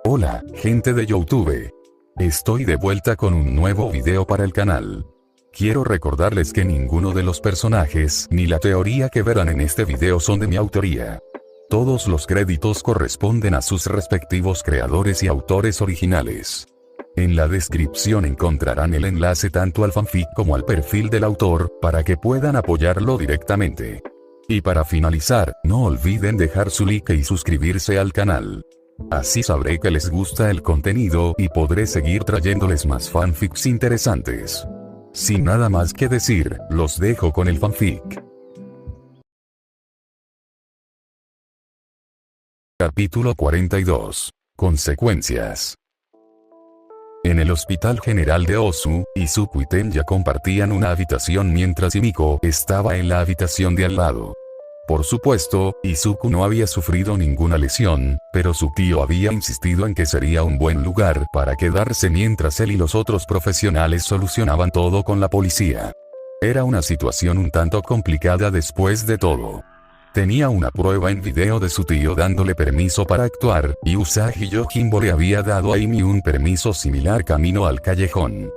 Hola, gente de YouTube. Estoy de vuelta con un nuevo video para el canal. Quiero recordarles que ninguno de los personajes ni la teoría que verán en este video son de mi autoría. Todos los créditos corresponden a sus respectivos creadores y autores originales. En la descripción encontrarán el enlace tanto al fanfic como al perfil del autor, para que puedan apoyarlo directamente. Y para finalizar, no olviden dejar su like y suscribirse al canal. Así sabré que les gusta el contenido y podré seguir trayéndoles más fanfics interesantes. Sin nada más que decir, los dejo con el fanfic. Capítulo 42. Consecuencias. En el Hospital General de Osu, Izuku y Tenya compartían una habitación mientras Himiko estaba en la habitación de al lado. Por supuesto, Izuku no había sufrido ninguna lesión, pero su tío había insistido en que sería un buen lugar para quedarse mientras él y los otros profesionales solucionaban todo con la policía. Era una situación un tanto complicada después de todo. Tenía una prueba en video de su tío dándole permiso para actuar, y Usagi Yojimbo le había dado a Imi un permiso similar camino al callejón.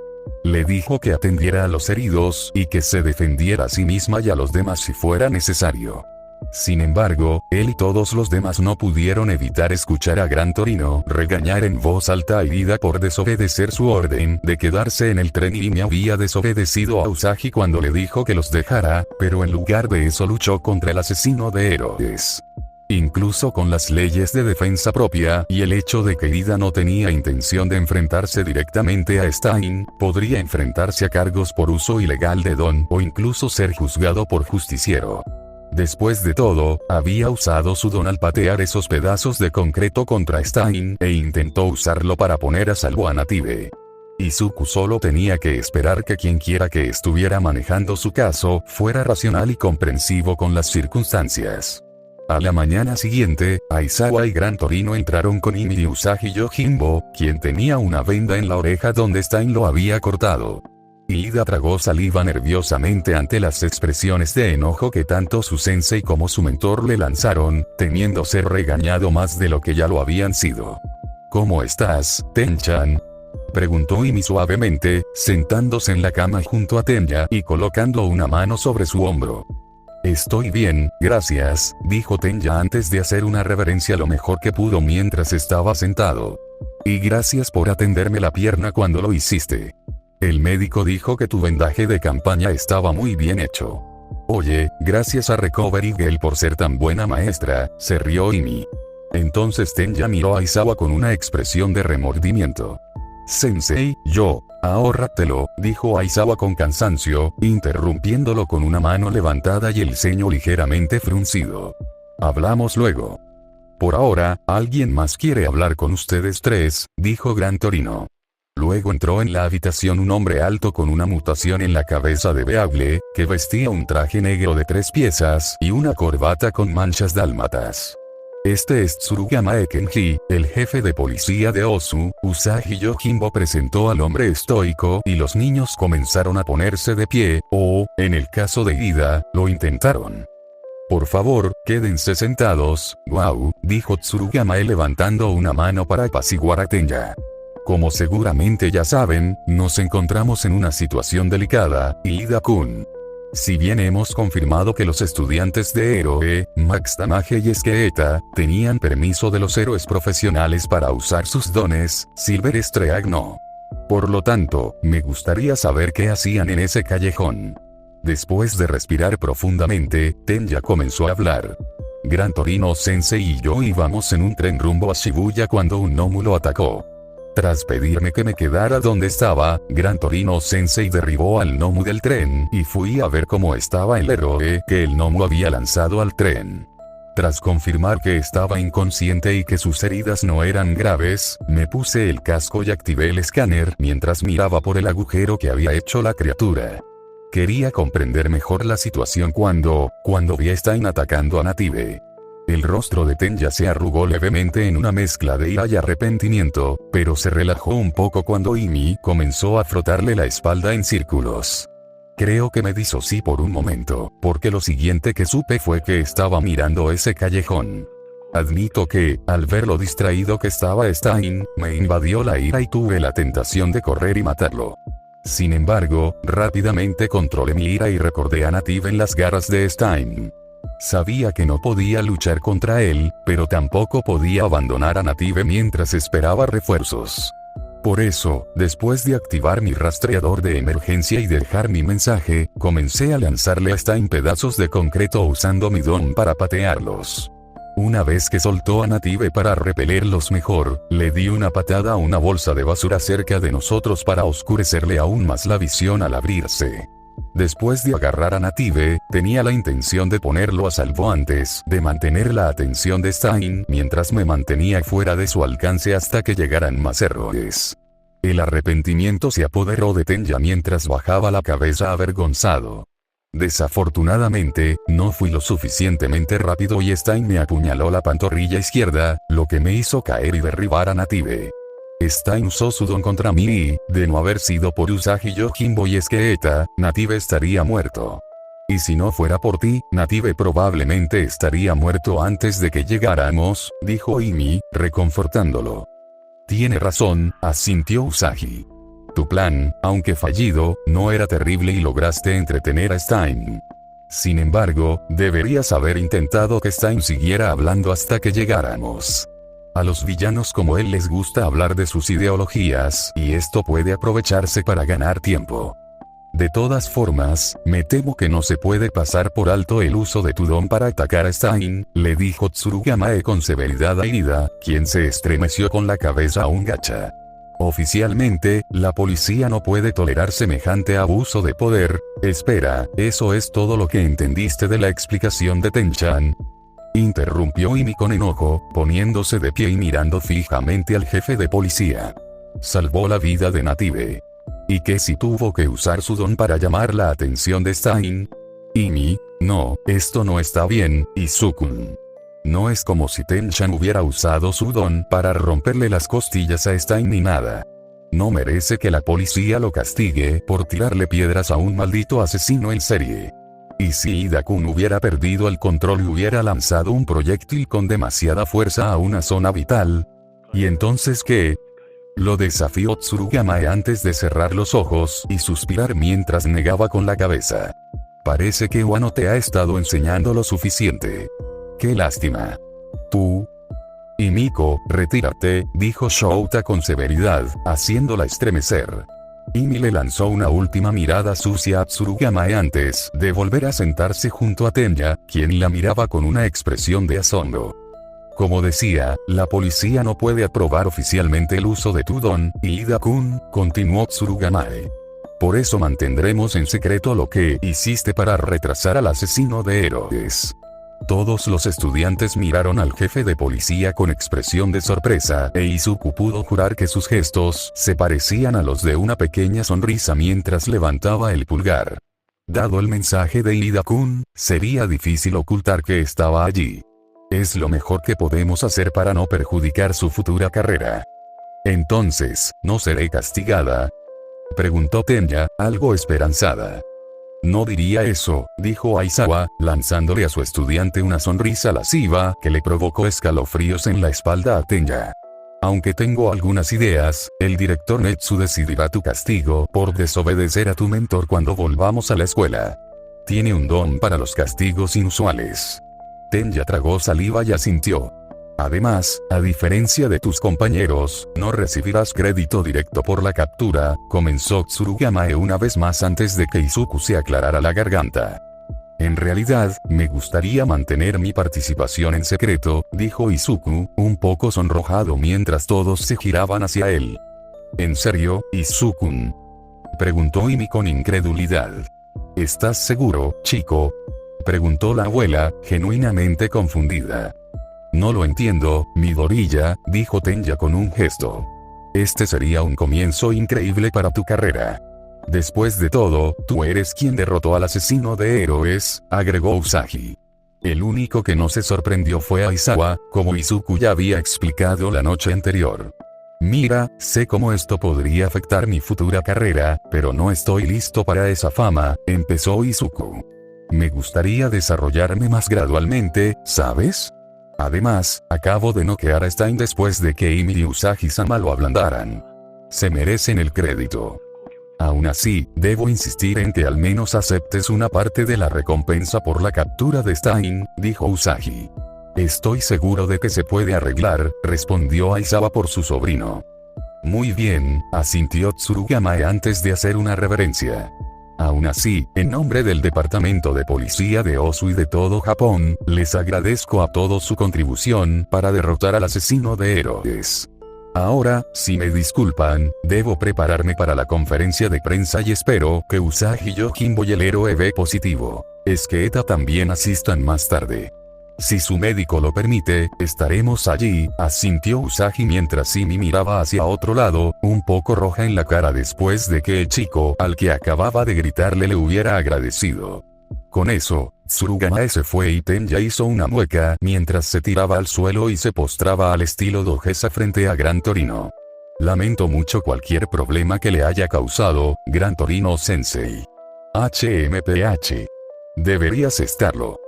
Le dijo que atendiera a los heridos y que se defendiera a sí misma y a los demás si fuera necesario. Sin embargo, él y todos los demás no pudieron evitar escuchar a Gran Torino regañar en voz alta a Irida por desobedecer su orden de quedarse en el tren, y Imi había desobedecido a Usagi cuando le dijo que los dejara, pero en lugar de eso luchó contra el asesino de héroes. Incluso con las leyes de defensa propia y el hecho de que Irida no tenía intención de enfrentarse directamente a Stein, podría enfrentarse a cargos por uso ilegal de don o incluso ser juzgado por justiciero. Después de todo, había usado su don al patear esos pedazos de concreto contra Stein e intentó usarlo para poner a salvo a Native. Izuku solo tenía que esperar que quienquiera que estuviera manejando su caso fuera racional y comprensivo con las circunstancias. A la mañana siguiente, Aizawa y Gran Torino entraron con Imi y Usagi Yojimbo, quien tenía una venda en la oreja donde Stein lo había cortado. Ida tragó saliva nerviosamente ante las expresiones de enojo que tanto su sensei como su mentor le lanzaron, temiendo ser regañado más de lo que ya lo habían sido. ¿Cómo estás, Ten-chan?, preguntó Imi suavemente, sentándose en la cama junto a Tenya y colocando una mano sobre su hombro. Estoy bien, gracias, dijo Tenya antes de hacer una reverencia lo mejor que pudo mientras estaba sentado. Y gracias por atenderme la pierna cuando lo hiciste. El médico dijo que tu vendaje de campaña estaba muy bien hecho. Oye, gracias a Recovery Girl por ser tan buena maestra, se rió Imi. Entonces Tenya miró a Aizawa con una expresión de remordimiento. Sensei, ahórratelo, dijo Aizawa con cansancio, interrumpiéndolo con una mano levantada y el ceño ligeramente fruncido. Hablamos luego. Por ahora, alguien más quiere hablar con ustedes tres, dijo Gran Torino. Luego entró en la habitación un hombre alto con una mutación en la cabeza de Beagle, que vestía un traje negro de 3 piezas y una corbata con manchas dálmatas. Este es Tsurugama Ekenji, el jefe de policía de Osu. Usagi Yojimbo presentó al hombre estoico y los niños comenzaron a ponerse de pie, o, en el caso de Ida, lo intentaron. Por favor, quédense sentados, dijo Tsurugama levantando una mano para apaciguar a Tenya. Como seguramente ya saben, nos encontramos en una situación delicada, Ida-kun. Si bien hemos confirmado que los estudiantes de héroe, Max Damage y Esqueta, tenían permiso de los héroes profesionales para usar sus dones, Silver Streak no. Por lo tanto, me gustaría saber qué hacían en ese callejón. Después de respirar profundamente, Tenya comenzó a hablar. Gran Torino Sensei y yo íbamos en un tren rumbo a Shibuya cuando un gnomu lo atacó. Tras pedirme que me quedara donde estaba, Gran Torino Sensei derribó al gnomu del tren y fui a ver cómo estaba el héroe que el gnomu había lanzado al tren. Tras confirmar que estaba inconsciente y que sus heridas no eran graves, me puse el casco y activé el escáner mientras miraba por el agujero que había hecho la criatura. Quería comprender mejor la situación cuando vi a Stein atacando a Native. El rostro de Tenya se arrugó levemente en una mezcla de ira y arrepentimiento, pero se relajó un poco cuando Imi comenzó a frotarle la espalda en círculos. Creo que me disocié por un momento, porque lo siguiente que supe fue que estaba mirando ese callejón. Admito que, al ver lo distraído que estaba Stein, me invadió la ira y tuve la tentación de correr y matarlo. Sin embargo, rápidamente controlé mi ira y recordé a Native en las garras de Stein. Sabía que no podía luchar contra él, pero tampoco podía abandonar a Native mientras esperaba refuerzos. Por eso, después de activar mi rastreador de emergencia y dejar mi mensaje, comencé a lanzarle a Stein pedazos de concreto usando mi don para patearlos. Una vez que soltó a Native para repelerlos mejor, le di una patada a una bolsa de basura cerca de nosotros para oscurecerle aún más la visión al abrirse. Después de agarrar a Native, tenía la intención de ponerlo a salvo antes de mantener la atención de Stein mientras me mantenía fuera de su alcance hasta que llegaran más errores. El arrepentimiento se apoderó de Tenya mientras bajaba la cabeza avergonzado. Desafortunadamente, no fui lo suficientemente rápido y Stein me apuñaló la pantorrilla izquierda, lo que me hizo caer y derribar a Native. Stein usó su don contra mí y, de no haber sido por Usagi Yojimbo y Esqueta, Native estaría muerto. Y si no fuera por ti, Native probablemente estaría muerto antes de que llegáramos, dijo Imi, reconfortándolo. Tiene razón, asintió Usagi. Tu plan, aunque fallido, no era terrible y lograste entretener a Stein. Sin embargo, deberías haber intentado que Stein siguiera hablando hasta que llegáramos. A los villanos como él les gusta hablar de sus ideologías, y esto puede aprovecharse para ganar tiempo. De todas formas, me temo que no se puede pasar por alto el uso de tu don para atacar a Stein, le dijo Tsurugamae con severidad a Ida, quien se estremeció con la cabeza aún gacha. Oficialmente, la policía no puede tolerar semejante abuso de poder. Espera, ¿eso es todo lo que entendiste de la explicación de Tenchan? Interrumpió Imi con enojo, poniéndose de pie y mirando fijamente al jefe de policía. Salvó la vida de Native. ¿Y qué si tuvo que usar su don para llamar la atención de Stein? Imi, no, esto no está bien, Izukun. No es como si Tenchan hubiera usado su don para romperle las costillas a Stein ni nada. No merece que la policía lo castigue por tirarle piedras a un maldito asesino en serie. ¿Y si Ida-kun hubiera perdido el control y hubiera lanzado un proyectil con demasiada fuerza a una zona vital? ¿Y entonces qué? Lo desafió Tsurugamae antes de cerrar los ojos y suspirar mientras negaba con la cabeza. Parece que Wano te ha estado enseñando lo suficiente. ¡Qué lástima! Tú. Y Miko, retírate, dijo Shouta con severidad, haciéndola estremecer. Imi le lanzó una última mirada sucia a Tsurugamae antes de volver a sentarse junto a Tenya, quien la miraba con una expresión de asombro. Como decía, la policía no puede aprobar oficialmente el uso de tu don, y Ida-kun, continuó Tsurugamae. Por eso mantendremos en secreto lo que hiciste para retrasar al asesino de héroes. Todos los estudiantes miraron al jefe de policía con expresión de sorpresa, e Izuku pudo jurar que sus gestos se parecían a los de una pequeña sonrisa mientras levantaba el pulgar. Dado el mensaje de Ida-kun, sería difícil ocultar que estaba allí. Es lo mejor que podemos hacer para no perjudicar su futura carrera. Entonces, ¿no seré castigada?, preguntó Tenya, algo esperanzada. No diría eso, dijo Aizawa, lanzándole a su estudiante una sonrisa lasciva que le provocó escalofríos en la espalda a Tenya. Aunque tengo algunas ideas, el director Netsu decidirá tu castigo por desobedecer a tu mentor cuando volvamos a la escuela. Tiene un don para los castigos inusuales. Tenya tragó saliva y asintió. Además, a diferencia de tus compañeros, no recibirás crédito directo por la captura, comenzó Tsurugamae una vez más antes de que Izuku se aclarara la garganta. En realidad, me gustaría mantener mi participación en secreto, dijo Izuku, un poco sonrojado mientras todos se giraban hacia él. ¿En serio, Izukun?, preguntó Imi con incredulidad. ¿Estás seguro, chico?, preguntó la abuela, genuinamente confundida. No lo entiendo, Midoriya, dijo Tenya con un gesto. Este sería un comienzo increíble para tu carrera. Después de todo, tú eres quien derrotó al asesino de héroes, agregó Usagi. El único que no se sorprendió fue Aizawa, como Izuku ya había explicado la noche anterior. Mira, sé cómo esto podría afectar mi futura carrera, pero no estoy listo para esa fama, empezó Izuku. Me gustaría desarrollarme más gradualmente, ¿sabes? Además, acabo de noquear a Stein después de que Imi y Usagi-sama lo ablandaran. Se merecen el crédito. Aún así, debo insistir en que al menos aceptes una parte de la recompensa por la captura de Stein, dijo Usagi. Estoy seguro de que se puede arreglar, respondió Aizawa por su sobrino. Muy bien, asintió Tsurugamae antes de hacer una reverencia. Aún así, en nombre del Departamento de Policía de Osu y de todo Japón, les agradezco a todos su contribución para derrotar al asesino de héroes. Ahora, si me disculpan, debo prepararme para la conferencia de prensa y espero que Usagi Yojimbo y el héroe B positivo, Esqueta también asistan más tarde. Si su médico lo permite, estaremos allí, asintió Usagi mientras Imi miraba hacia otro lado, un poco roja en la cara después de que el chico al que acababa de gritarle le hubiera agradecido. Con eso, Tsurugamae se fue y Tenya hizo una mueca mientras se tiraba al suelo y se postraba al estilo Dogesa frente a Gran Torino. Lamento mucho cualquier problema que le haya causado, Gran Torino Sensei. HMPH. Deberías estarlo.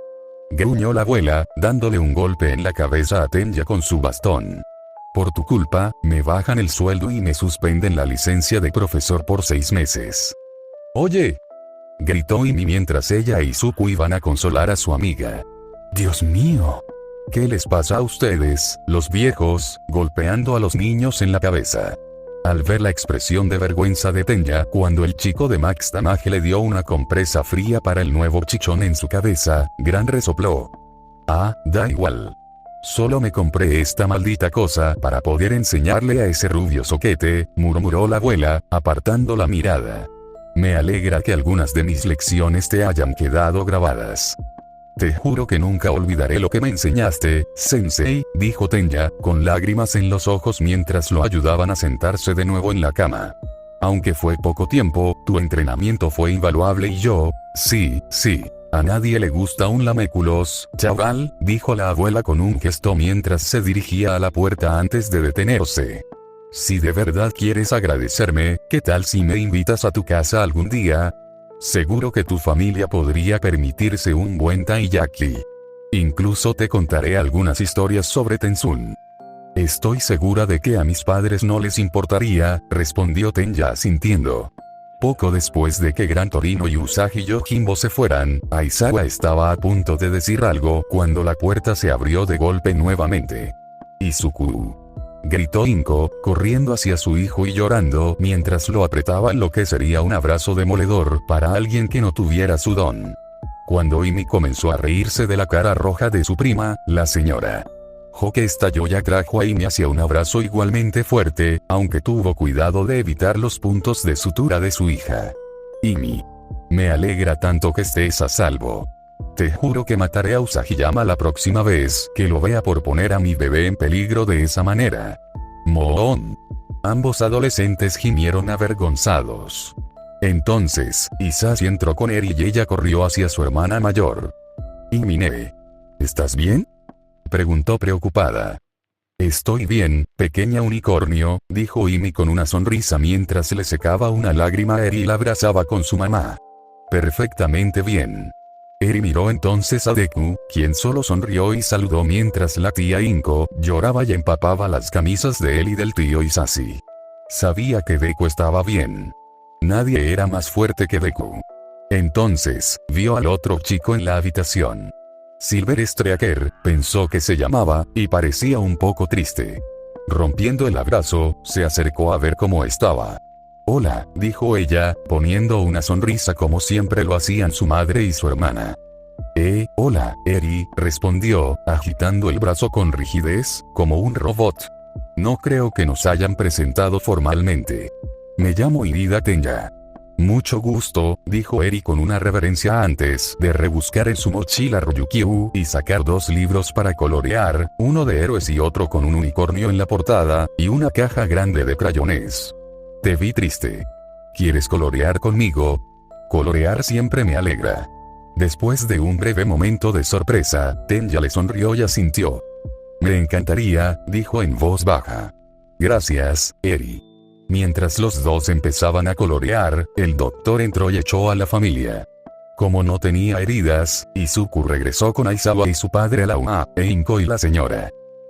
Gruñó la abuela, dándole un golpe en la cabeza a Tenya con su bastón. Por tu culpa, me bajan el sueldo y me suspenden la licencia de profesor por 6 meses. Oye, gritó Imi mientras ella y Izuku iban a consolar a su amiga. Dios mío. ¿Qué les pasa a ustedes, los viejos, golpeando a los niños en la cabeza? Al ver la expresión de vergüenza de Tenya cuando el chico de Max Damage le dio una compresa fría para el nuevo chichón en su cabeza, Gran resopló. Ah, da igual. Solo me compré esta maldita cosa para poder enseñarle a ese rubio soquete, murmuró la abuela, apartando la mirada. Me alegra que algunas de mis lecciones te hayan quedado grabadas. Te juro que nunca olvidaré lo que me enseñaste, sensei, dijo Tenya, con lágrimas en los ojos mientras lo ayudaban a sentarse de nuevo en la cama. Aunque fue poco tiempo, tu entrenamiento fue invaluable y yo, sí, a nadie le gusta un laméculos, chaval, dijo la abuela con un gesto mientras se dirigía a la puerta antes de detenerse. Si de verdad quieres agradecerme, ¿qué tal si me invitas a tu casa algún día? Seguro que tu familia podría permitirse un buen taiyaki. Incluso te contaré algunas historias sobre Tenzun. Estoy segura de que a mis padres no les importaría, respondió Tenya asintiendo. Poco después de que Gran Torino y Usagi Yojimbo se fueran, Aizawa estaba a punto de decir algo cuando la puerta se abrió de golpe nuevamente. Izuku. Gritó Inko, corriendo hacia su hijo y llorando mientras lo apretaba en lo que sería un abrazo demoledor para alguien que no tuviera su don. Cuando Imi comenzó a reírse de la cara roja de su prima, la señora Hoke estalló y atrajo a Imi hacia un abrazo igualmente fuerte, aunque tuvo cuidado de evitar los puntos de sutura de su hija. Imi. Me alegra tanto que estés a salvo. Te juro que mataré a Usagi-yama la próxima vez que lo vea por poner a mi bebé en peligro de esa manera. Moon. Ambos adolescentes gimieron avergonzados. Entonces, Isashi entró con Eri y ella corrió hacia su hermana mayor. Imine. ¿Estás bien?, preguntó preocupada. Estoy bien, pequeña unicornio, dijo Imi con una sonrisa mientras le secaba una lágrima a Eri y la abrazaba con su mamá. Perfectamente bien. Eri miró entonces a Deku, quien solo sonrió y saludó mientras la tía Inko lloraba y empapaba las camisas de él y del tío Isashi. Sabía que Deku estaba bien. Nadie era más fuerte que Deku. Entonces, vio al otro chico en la habitación. Silver Streaker, pensó que se llamaba, y parecía un poco triste. Rompiendo el abrazo, se acercó a ver cómo estaba. Hola, dijo ella, poniendo una sonrisa como siempre lo hacían su madre y su hermana. Hola, Eri, respondió, agitando el brazo con rigidez, como un robot. No creo que nos hayan presentado formalmente. Me llamo Irida Tenya. Mucho gusto, dijo Eri con una reverencia antes de rebuscar en su mochila Ryukyu y sacar 2 libros para colorear, uno de héroes y otro con un unicornio en la portada, y una caja grande de crayones. Te vi triste. ¿Quieres colorear conmigo? Colorear siempre me alegra. Después de un breve momento de sorpresa, Tenya le sonrió y asintió. Me encantaría, dijo en voz baja. Gracias, Eri. Mientras los dos empezaban a colorear, el doctor entró y echó a la familia. Como no tenía heridas, Izuku regresó con Aizawa y su padre a la UA, e Inko y la señora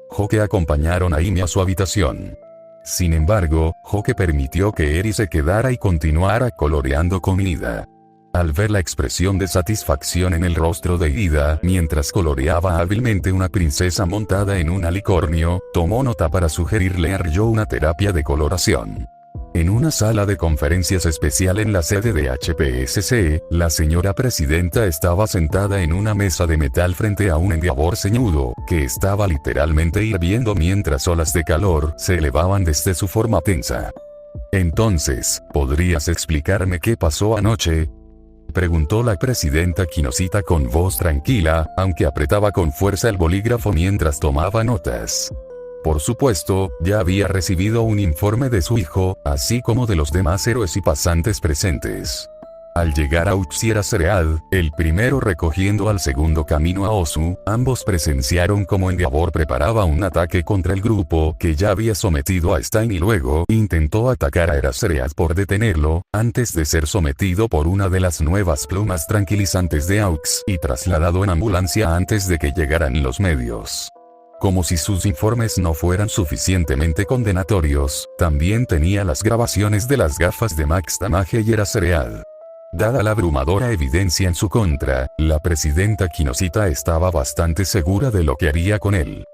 Hoke acompañaron a Imi a su habitación. Sin embargo, Hoke permitió que Eri se quedara y continuara coloreando con Ida. Al ver la expresión de satisfacción en el rostro de Ida mientras coloreaba hábilmente una princesa montada en un alicornio, tomó nota para sugerirle a Ryo una terapia de coloración. En una sala de conferencias especial en la sede de HPSC, la señora presidenta estaba sentada en una mesa de metal frente a un Endeavor ceñudo, que estaba literalmente hirviendo mientras olas de calor se elevaban desde su forma tensa. Entonces, ¿podrías explicarme qué pasó anoche?, preguntó la presidenta Kinoshita con voz tranquila, aunque apretaba con fuerza el bolígrafo mientras tomaba notas. Por supuesto, ya había recibido un informe de su hijo, así como de los demás héroes y pasantes presentes. Al llegar a Uchiha Cereal, el primero recogiendo al segundo camino a Osu, ambos presenciaron cómo Endeavor preparaba un ataque contra el grupo que ya había sometido a Stein y luego intentó atacar a Eraserhead por detenerlo, antes de ser sometido por una de las nuevas plumas tranquilizantes de Aux y trasladado en ambulancia antes de que llegaran los medios. Como si sus informes no fueran suficientemente condenatorios, también tenía las grabaciones de las gafas de Max Damage y Eraserhead. Dada la abrumadora evidencia en su contra, la presidenta Kinoshita estaba bastante segura de lo que haría con él.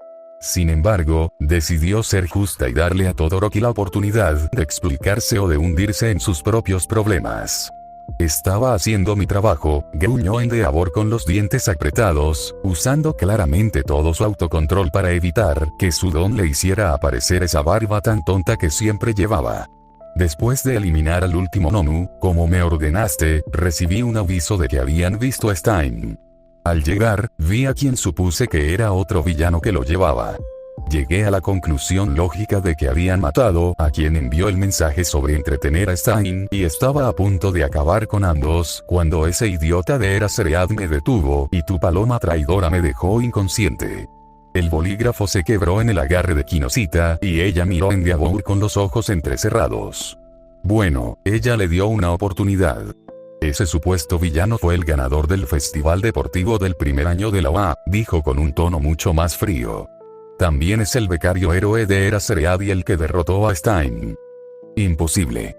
Sin embargo, decidió ser justa y darle a Todoroki la oportunidad de explicarse o de hundirse en sus propios problemas. Estaba haciendo mi trabajo, gruñó Endeavor con los dientes apretados, usando claramente todo su autocontrol para evitar que su don le hiciera aparecer esa barba tan tonta que siempre llevaba. Después de eliminar al último Nomu, como me ordenaste, recibí un aviso de que habían visto a Stein. Al llegar, vi a quien supuse que era otro villano que lo llevaba. Llegué a la conclusión lógica de que habían matado a quien envió el mensaje sobre entretener a Stein y estaba a punto de acabar con ambos cuando ese idiota de Eraserhead me detuvo y tu paloma traidora me dejó inconsciente. El bolígrafo se quebró en el agarre de Kinoshita y ella miró a Endeavor con los ojos entrecerrados. Bueno, ella le dio una oportunidad. Ese supuesto villano fue el ganador del festival deportivo del primer año de la UA, dijo con un tono mucho más frío. También es el becario héroe de Eraserhead y el que derrotó a Stein. Imposible.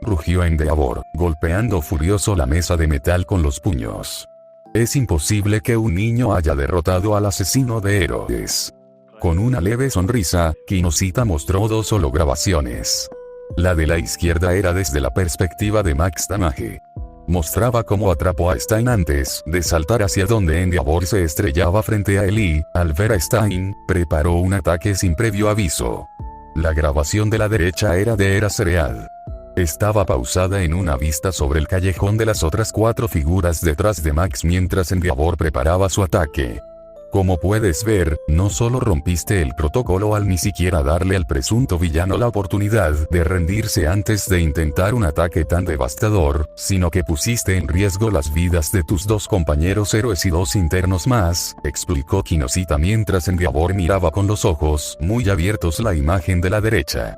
Rugió Endeavor, golpeando furioso la mesa de metal con los puños. Es imposible que un niño haya derrotado al asesino de héroes. Con una leve sonrisa, Kinoshita mostró dos holograbaciones. La de la izquierda era desde la perspectiva de Max Damage. Mostraba cómo atrapó a Stein antes de saltar hacia donde Endeavor se estrellaba frente a él y, al ver a Stein, preparó un ataque sin previo aviso. La grabación de la derecha era de Eraserhead. Estaba pausada en una vista sobre el callejón de las otras cuatro figuras detrás de Max mientras Endeavor preparaba su ataque. Como puedes ver, no solo rompiste el protocolo al ni siquiera darle al presunto villano la oportunidad de rendirse antes de intentar un ataque tan devastador, sino que pusiste en riesgo las vidas de tus dos compañeros héroes y dos internos más, explicó Kinoshita mientras Endeavor miraba con los ojos muy abiertos la imagen de la derecha.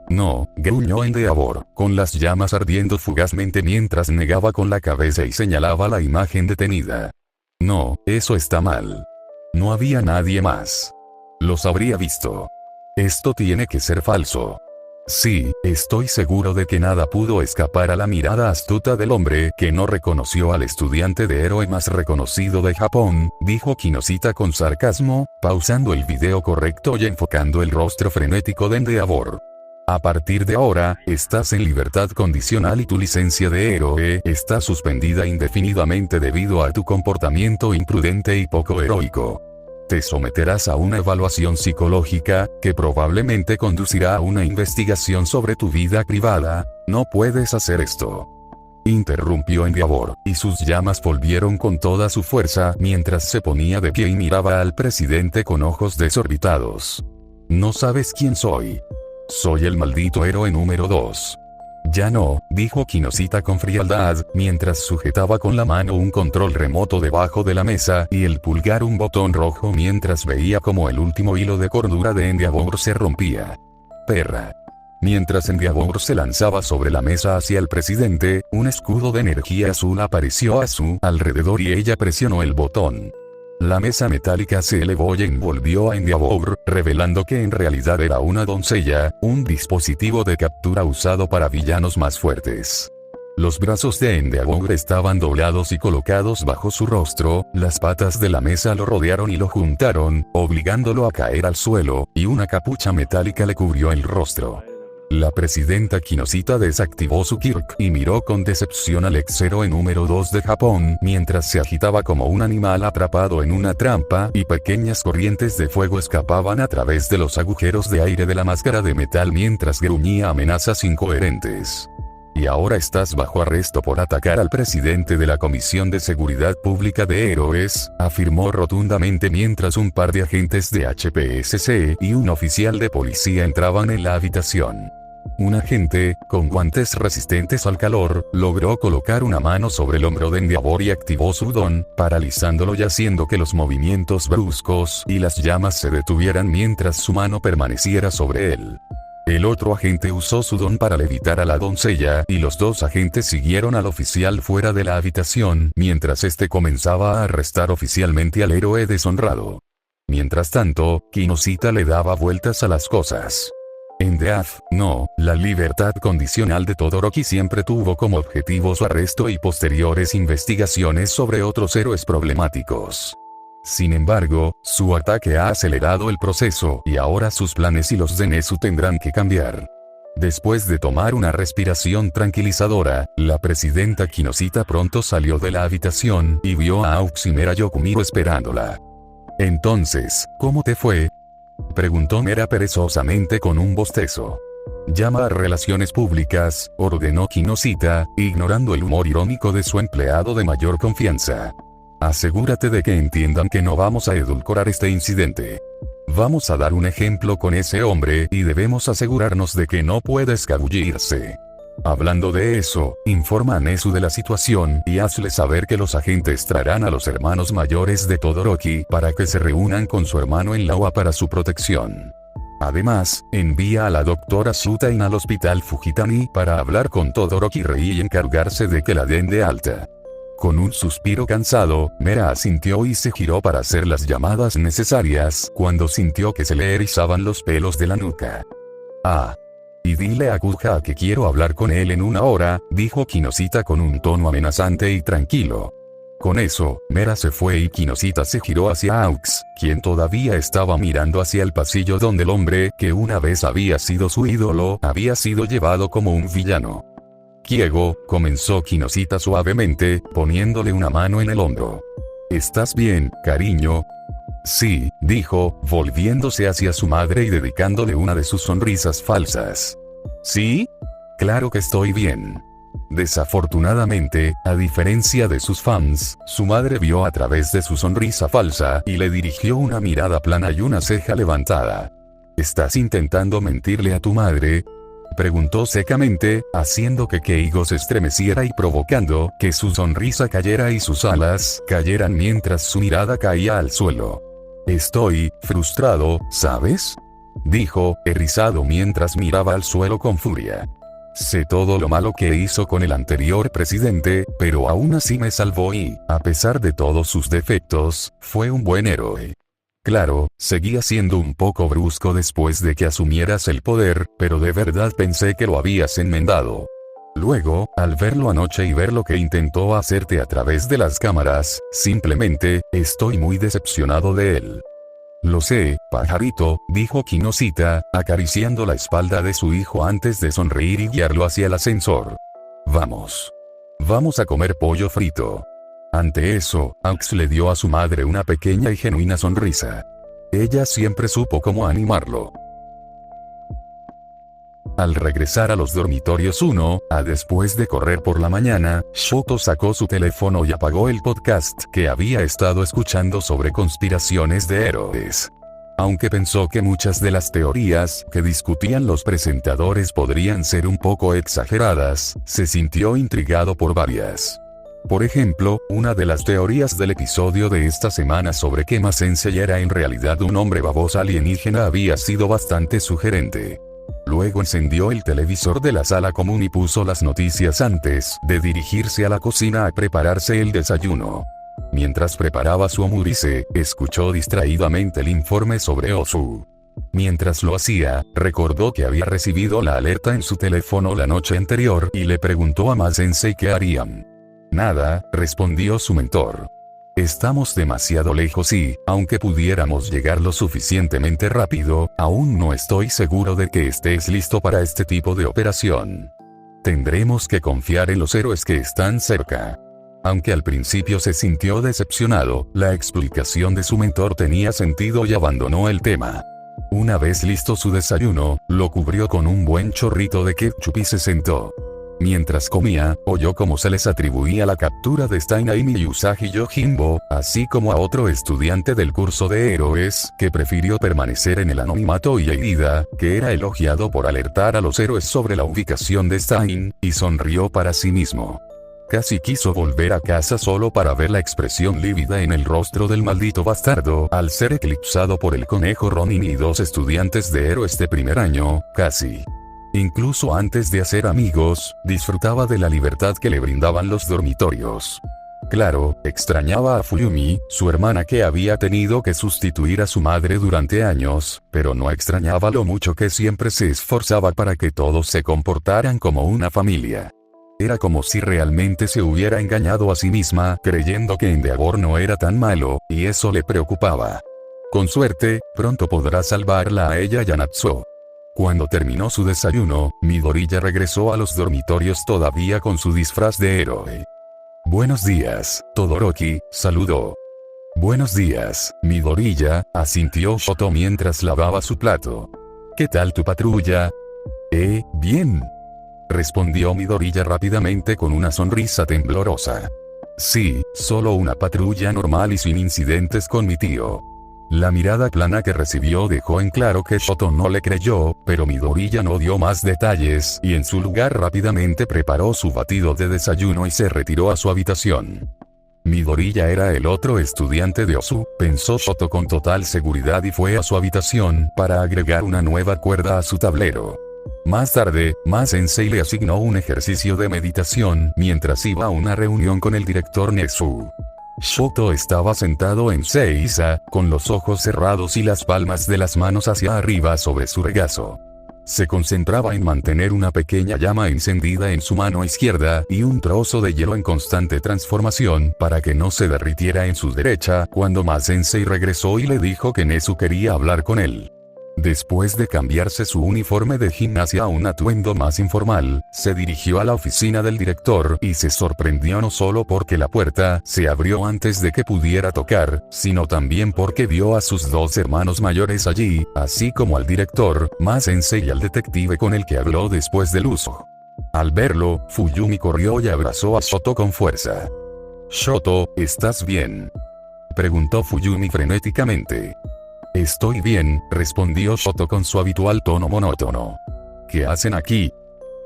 No, gruñó Endeavor, con las llamas ardiendo fugazmente mientras negaba con la cabeza y señalaba la imagen detenida. No, eso está mal. No había nadie más. Los habría visto. Esto tiene que ser falso. Sí, estoy seguro de que nada pudo escapar a la mirada astuta del hombre que no reconoció al estudiante de héroe más reconocido de Japón, dijo Kinoshita con sarcasmo, pausando el video correcto y enfocando el rostro frenético de Endeavor. A partir de ahora, estás en libertad condicional y tu licencia de héroe está suspendida indefinidamente debido a tu comportamiento imprudente y poco heroico. Te someterás a una evaluación psicológica, que probablemente conducirá a una investigación sobre tu vida privada. No puedes hacer esto. Interrumpió Endeavor, y sus llamas volvieron con toda su fuerza mientras se ponía de pie y miraba al presidente con ojos desorbitados. No sabes quién soy. Soy el maldito héroe número 2. Ya no, dijo Kinoshita con frialdad, mientras sujetaba con la mano un control remoto debajo de la mesa y el pulgar un botón rojo mientras veía como el último hilo de cordura de Endeavor se rompía. Perra. Mientras Endeavor se lanzaba sobre la mesa hacia el presidente, un escudo de energía azul apareció a su alrededor y ella presionó el botón. La mesa metálica se elevó y envolvió a Endeavor, revelando que en realidad era una doncella, un dispositivo de captura usado para villanos más fuertes. Los brazos de Endeavor estaban doblados y colocados bajo su rostro, las patas de la mesa lo rodearon y lo juntaron, obligándolo a caer al suelo, y una capucha metálica le cubrió el rostro. La presidenta Kinoshita desactivó su Kirk y miró con decepción al ex-héroe número 2 de Japón mientras se agitaba como un animal atrapado en una trampa y pequeñas corrientes de fuego escapaban a través de los agujeros de aire de la máscara de metal mientras gruñía amenazas incoherentes. Y ahora estás bajo arresto por atacar al presidente de la Comisión de Seguridad Pública de Héroes, afirmó rotundamente mientras un par de agentes de HPSC y un oficial de policía entraban en la habitación. Un agente, con guantes resistentes al calor, logró colocar una mano sobre el hombro de Endeavor y activó su don, paralizándolo y haciendo que los movimientos bruscos y las llamas se detuvieran mientras su mano permaneciera sobre él. El otro agente usó su don para levitar a la doncella y los dos agentes siguieron al oficial fuera de la habitación mientras este comenzaba a arrestar oficialmente al héroe deshonrado. Mientras tanto, Kinoshita le daba vueltas a las cosas. En Death Note, la libertad condicional de Todoroki siempre tuvo como objetivo su arresto y posteriores investigaciones sobre otros héroes problemáticos. Sin embargo, su ataque ha acelerado el proceso y ahora sus planes y los de Nezu tendrán que cambiar. Después de tomar una respiración tranquilizadora, la presidenta Kinoshita pronto salió de la habitación y vio a Aux y Mera Yokumiro esperándola. Entonces, ¿cómo te fue?, preguntó Mera perezosamente con un bostezo. Llama a relaciones públicas, ordenó Kinoshita, ignorando el humor irónico de su empleado de mayor confianza. Asegúrate de que entiendan que no vamos a edulcorar este incidente. Vamos a dar un ejemplo con ese hombre y debemos asegurarnos de que no pueda escabullirse. Hablando de eso, informa a Nezu de la situación y hazle saber que los agentes traerán a los hermanos mayores de Todoroki para que se reúnan con su hermano en Lawa para su protección. Además, envía a la doctora Shutain al hospital Fujitani para hablar con Todoroki Rei y encargarse de que la den de alta. Con un suspiro cansado, Mera asintió y se giró para hacer las llamadas necesarias cuando sintió que se le erizaban los pelos de la nuca. Ah. Y dile a Kuja que quiero hablar con él en 1 hora, dijo Kinoshita con un tono amenazante y tranquilo. Con eso, Mera se fue y Kinoshita se giró hacia Aux, quien todavía estaba mirando hacia el pasillo donde el hombre que una vez había sido su ídolo había sido llevado como un villano. Kiego, comenzó Kinoshita suavemente, poniéndole una mano en el hombro. ¿Estás bien, cariño? Sí, dijo, volviéndose hacia su madre y dedicándole una de sus sonrisas falsas. ¿Sí? Claro que estoy bien. Desafortunadamente, a diferencia de sus fans, su madre vio a través de su sonrisa falsa y le dirigió una mirada plana y una ceja levantada. ¿Estás intentando mentirle a tu madre?, preguntó secamente, haciendo que Keigo se estremeciera y provocando que su sonrisa cayera y sus alas cayeran mientras su mirada caía al suelo. Estoy frustrado, ¿sabes?, dijo, erizado mientras miraba al suelo con furia. Sé todo lo malo que hizo con el anterior presidente, pero aún así me salvó y, a pesar de todos sus defectos, fue un buen héroe. Claro, seguía siendo un poco brusco después de que asumieras el poder, pero de verdad pensé que lo habías enmendado. Luego, al verlo anoche y ver lo que intentó hacerte a través de las cámaras, simplemente, estoy muy decepcionado de él. Lo sé, pajarito, dijo Kinoshita, acariciando la espalda de su hijo antes de sonreír y guiarlo hacia el ascensor. Vamos. Vamos a comer pollo frito. Ante eso, Aux le dio a su madre una pequeña y genuina sonrisa. Ella siempre supo cómo animarlo. Al regresar a los dormitorios 1A después de correr por la mañana, Shoto sacó su teléfono y apagó el podcast que había estado escuchando sobre conspiraciones de héroes. Aunque pensó que muchas de las teorías que discutían los presentadores podrían ser un poco exageradas, se sintió intrigado por varias. Por ejemplo, una de las teorías del episodio de esta semana sobre que Sensei era en realidad un hombre babosa alienígena había sido bastante sugerente. Luego encendió el televisor de la sala común y puso las noticias antes de dirigirse a la cocina a prepararse el desayuno. Mientras preparaba su omurise, escuchó distraídamente el informe sobre Osu. Mientras lo hacía, recordó que había recibido la alerta en su teléfono la noche anterior y le preguntó a Ma-sensei qué harían. Nada, respondió su mentor. Estamos demasiado lejos y, aunque pudiéramos llegar lo suficientemente rápido, aún no estoy seguro de que estés listo para este tipo de operación. Tendremos que confiar en los héroes que están cerca. Aunque al principio se sintió decepcionado, la explicación de su mentor tenía sentido y abandonó el tema. Una vez listo su desayuno, lo cubrió con un buen chorrito de ketchup y se sentó. Mientras comía, oyó cómo se les atribuía la captura de Steinaimi y Usagi Yojimbo, así como a otro estudiante del curso de héroes, que prefirió permanecer en el anonimato, y Eida, que era elogiado por alertar a los héroes sobre la ubicación de Stein, y sonrió para sí mismo. Casi quiso volver a casa solo para ver la expresión lívida en el rostro del maldito bastardo, al ser eclipsado por el conejo Ronin y dos estudiantes de héroes de primer año, casi. Incluso antes de hacer amigos, disfrutaba de la libertad que le brindaban los dormitorios. Claro, extrañaba a Fuyumi, su hermana que había tenido que sustituir a su madre durante años, pero no extrañaba lo mucho que siempre se esforzaba para que todos se comportaran como una familia. Era como si realmente se hubiera engañado a sí misma, creyendo que Endeavor no era tan malo, y eso le preocupaba. Con suerte, pronto podrá salvarla a ella y a Natsuo. Cuando terminó su desayuno, Midoriya regresó a los dormitorios todavía con su disfraz de héroe. «Buenos días, Todoroki», saludó. «Buenos días, Midoriya», asintió Shoto mientras lavaba su plato. «¿Qué tal tu patrulla?» Bien», respondió Midoriya rápidamente con una sonrisa temblorosa. «Sí, solo una patrulla normal y sin incidentes con mi tío». La mirada plana que recibió dejó en claro que Shoto no le creyó, pero Midoriya no dio más detalles, y en su lugar rápidamente preparó su batido de desayuno y se retiró a su habitación. Midoriya era el otro estudiante de Osu, pensó Shoto con total seguridad, y fue a su habitación para agregar una nueva cuerda a su tablero. Más tarde, Ma-sensei le asignó un ejercicio de meditación mientras iba a una reunión con el director Nezu. Shoto estaba sentado en Seiza, con los ojos cerrados y las palmas de las manos hacia arriba sobre su regazo. Se concentraba en mantener una pequeña llama encendida en su mano izquierda y un trozo de hielo en constante transformación para que no se derritiera en su derecha, cuando Ma-sensei regresó y le dijo que Nezu quería hablar con él. Después de cambiarse su uniforme de gimnasia a un atuendo más informal, se dirigió a la oficina del director y se sorprendió no solo porque la puerta se abrió antes de que pudiera tocar, sino también porque vio a sus dos hermanos mayores allí, así como al director, Ma-sensei y al detective con el que habló después del uso. Al verlo, Fuyumi corrió y abrazó a Shoto con fuerza. «Shoto, ¿estás bien?», preguntó Fuyumi frenéticamente. «Estoy bien», respondió Shoto con su habitual tono monótono. «¿Qué hacen aquí?».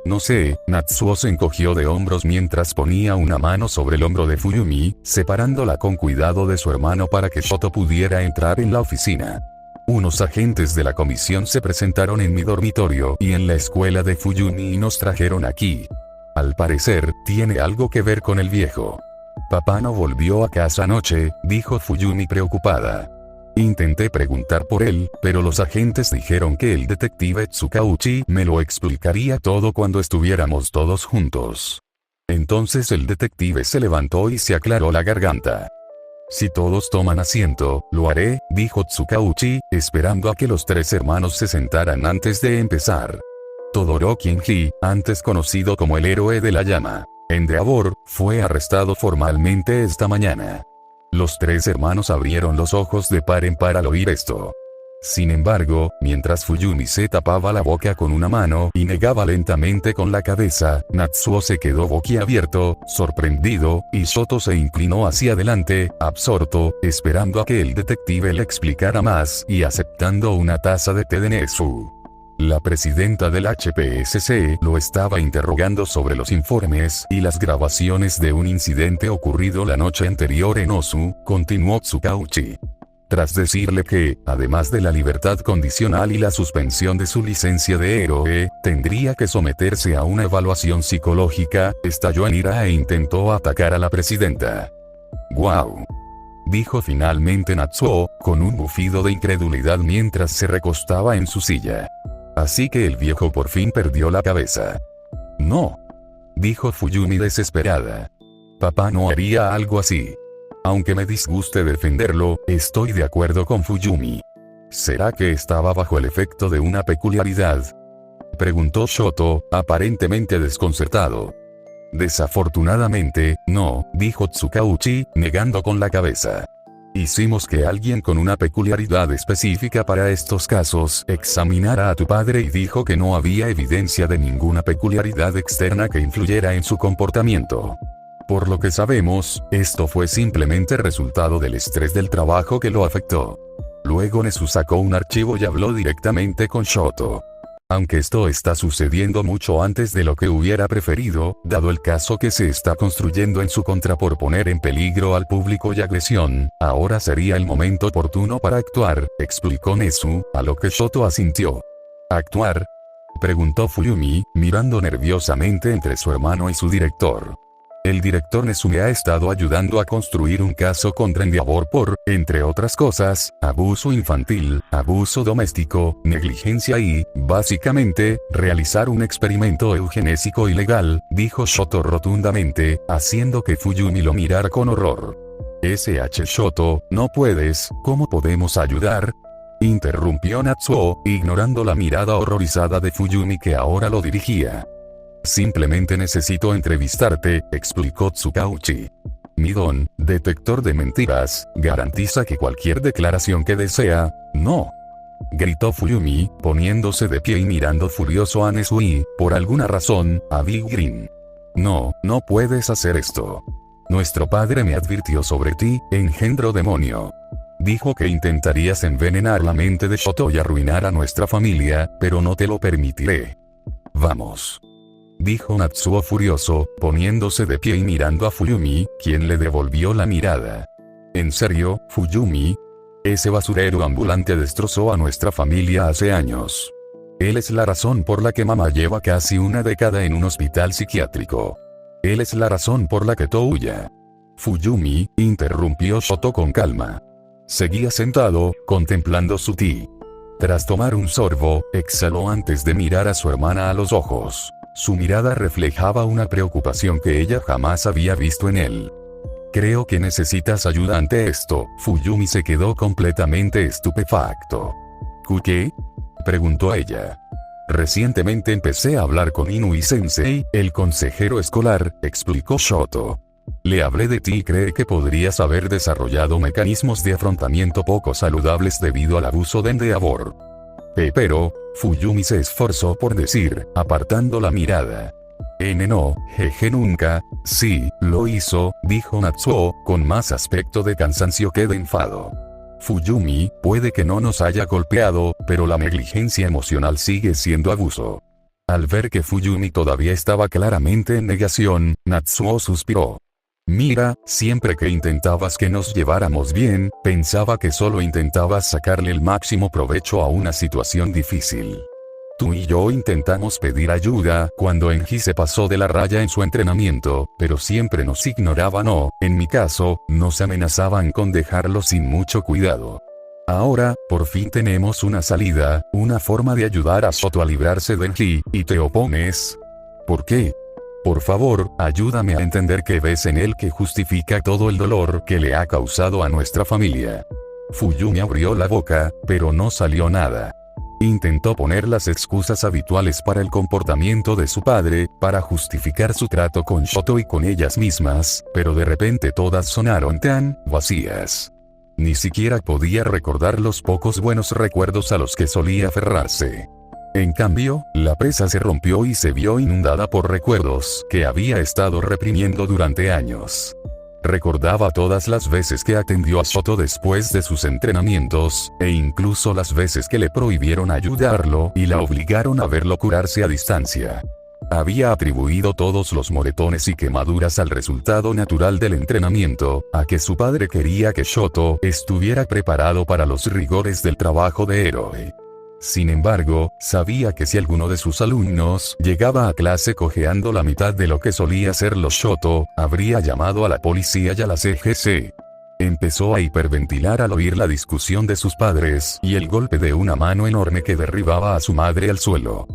«No sé», Natsuo se encogió de hombros mientras ponía una mano sobre el hombro de Fuyumi, separándola con cuidado de su hermano para que Shoto pudiera entrar en la oficina. «Unos agentes de la comisión se presentaron en mi dormitorio y en la escuela de Fuyumi y nos trajeron aquí. Al parecer, tiene algo que ver con el viejo». «Papá no volvió a casa anoche», dijo Fuyumi preocupada. «Intenté preguntar por él, pero los agentes dijeron que el detective Tsukauchi me lo explicaría todo cuando estuviéramos todos juntos». Entonces el detective se levantó y se aclaró la garganta. «Si todos toman asiento, lo haré», dijo Tsukauchi, esperando a que los tres hermanos se sentaran antes de empezar. Todoroki Enji, antes conocido como el héroe de la llama, Endeavor, fue arrestado formalmente esta mañana. Los tres hermanos abrieron los ojos de par en par al oír esto. Sin embargo, mientras Fuyumi se tapaba la boca con una mano y negaba lentamente con la cabeza, Natsuo se quedó boquiabierto, sorprendido, y Shoto se inclinó hacia adelante, absorto, esperando a que el detective le explicara más y aceptando una taza de té de Nezu. La presidenta del HPSC lo estaba interrogando sobre los informes y las grabaciones de un incidente ocurrido la noche anterior en Osu, continuó Tsukauchi. Tras decirle que, además de la libertad condicional y la suspensión de su licencia de héroe, tendría que someterse a una evaluación psicológica, estalló en ira e intentó atacar a la presidenta. «¡Guau!», dijo finalmente Natsuo, con un bufido de incredulidad mientras se recostaba en su silla. Así que el viejo por fin perdió la cabeza. «No», dijo Fuyumi desesperada. «Papá no haría algo así. Aunque me disguste defenderlo, estoy de acuerdo con Fuyumi». «¿Será que estaba bajo el efecto de una peculiaridad?», preguntó Shoto, aparentemente desconcertado. «Desafortunadamente, no», dijo Tsukauchi, negando con la cabeza. «Hicimos que alguien con una peculiaridad específica para estos casos examinara a tu padre y dijo que no había evidencia de ninguna peculiaridad externa que influyera en su comportamiento. Por lo que sabemos, esto fue simplemente resultado del estrés del trabajo que lo afectó». Luego Nezu sacó un archivo y habló directamente con Shoto. «Aunque esto está sucediendo mucho antes de lo que hubiera preferido, dado el caso que se está construyendo en su contra por poner en peligro al público y agresión, ahora sería el momento oportuno para actuar», explicó Nezu, a lo que Shoto asintió. «¿Actuar?», preguntó Fuyumi, mirando nerviosamente entre su hermano y su director. El director Nezu me ha estado ayudando a construir un caso contra Endeavor por, entre otras cosas, abuso infantil, abuso doméstico, negligencia y, básicamente, realizar un experimento eugenésico ilegal», dijo Shoto rotundamente, haciendo que Fuyumi lo mirara con horror. «SH Shoto, no puedes, ¿cómo podemos ayudar?», interrumpió Natsuo, ignorando la mirada horrorizada de Fuyumi que ahora lo dirigía. «Simplemente necesito entrevistarte», explicó Tsukauchi. «Mi don, detector de mentiras, garantiza que cualquier declaración que desea, no», gritó Fuyumi, poniéndose de pie y mirando furioso a Nezu y, por alguna razón, a Big Green. «No, no puedes hacer esto. Nuestro padre me advirtió sobre ti, engendro demonio. Dijo que intentarías envenenar la mente de Shoto y arruinar a nuestra familia, pero no te lo permitiré. Vamos», dijo Natsuo furioso, poniéndose de pie y mirando a Fuyumi, quien le devolvió la mirada. «¿En serio, Fuyumi? Ese basurero ambulante destrozó a nuestra familia hace años. Él es la razón por la que mamá lleva casi una década en un hospital psiquiátrico. Él es la razón por la que Touya». «Fuyumi», interrumpió Shoto con calma. Seguía sentado, contemplando su té. Tras tomar un sorbo, exhaló antes de mirar a su hermana a los ojos. Su mirada reflejaba una preocupación que ella jamás había visto en él. «Creo que necesitas ayuda ante esto». Fuyumi se quedó completamente estupefacto. «¿Qué?», preguntó ella. «Recientemente empecé a hablar con Inui-sensei, el consejero escolar», explicó Shoto. «Le hablé de ti y cree que podrías haber desarrollado mecanismos de afrontamiento poco saludables debido al abuso de Endeavor». «Pero», Fuyumi se esforzó por decir, apartando la mirada. «No, jeje nunca». «Sí, lo hizo», dijo Natsuo, con más aspecto de cansancio que de enfado. «Fuyumi, puede que no nos haya golpeado, pero la negligencia emocional sigue siendo abuso». Al ver que Fuyumi todavía estaba claramente en negación, Natsuo suspiró. «Mira, siempre que intentabas que nos lleváramos bien, pensaba que solo intentabas sacarle el máximo provecho a una situación difícil. Tú y yo intentamos pedir ayuda cuando Enji se pasó de la raya en su entrenamiento, pero siempre nos ignoraban o, en mi caso, nos amenazaban con dejarlo sin mucho cuidado. Ahora, por fin tenemos una salida, una forma de ayudar a Shoto a librarse de Enji, y te opones. ¿Por qué? Por favor, ayúdame a entender qué ves en él que justifica todo el dolor que le ha causado a nuestra familia». Fuyumi abrió la boca, pero no salió nada. Intentó poner las excusas habituales para el comportamiento de su padre, para justificar su trato con Shoto y con ellas mismas, pero de repente todas sonaron tan vacías. Ni siquiera podía recordar los pocos buenos recuerdos a los que solía aferrarse. En cambio, la presa se rompió y se vio inundada por recuerdos que había estado reprimiendo durante años. Recordaba todas las veces que atendió a Shoto después de sus entrenamientos, e incluso las veces que le prohibieron ayudarlo y la obligaron a verlo curarse a distancia. Había atribuido todos los moretones y quemaduras al resultado natural del entrenamiento, a que su padre quería que Shoto estuviera preparado para los rigores del trabajo de héroe. Sin embargo, sabía que si alguno de sus alumnos llegaba a clase cojeando la mitad de lo que solía ser los Shoto, habría llamado a la policía y a la CGC. Empezó a hiperventilar al oír la discusión de sus padres y el golpe de una mano enorme que derribaba a su madre al suelo.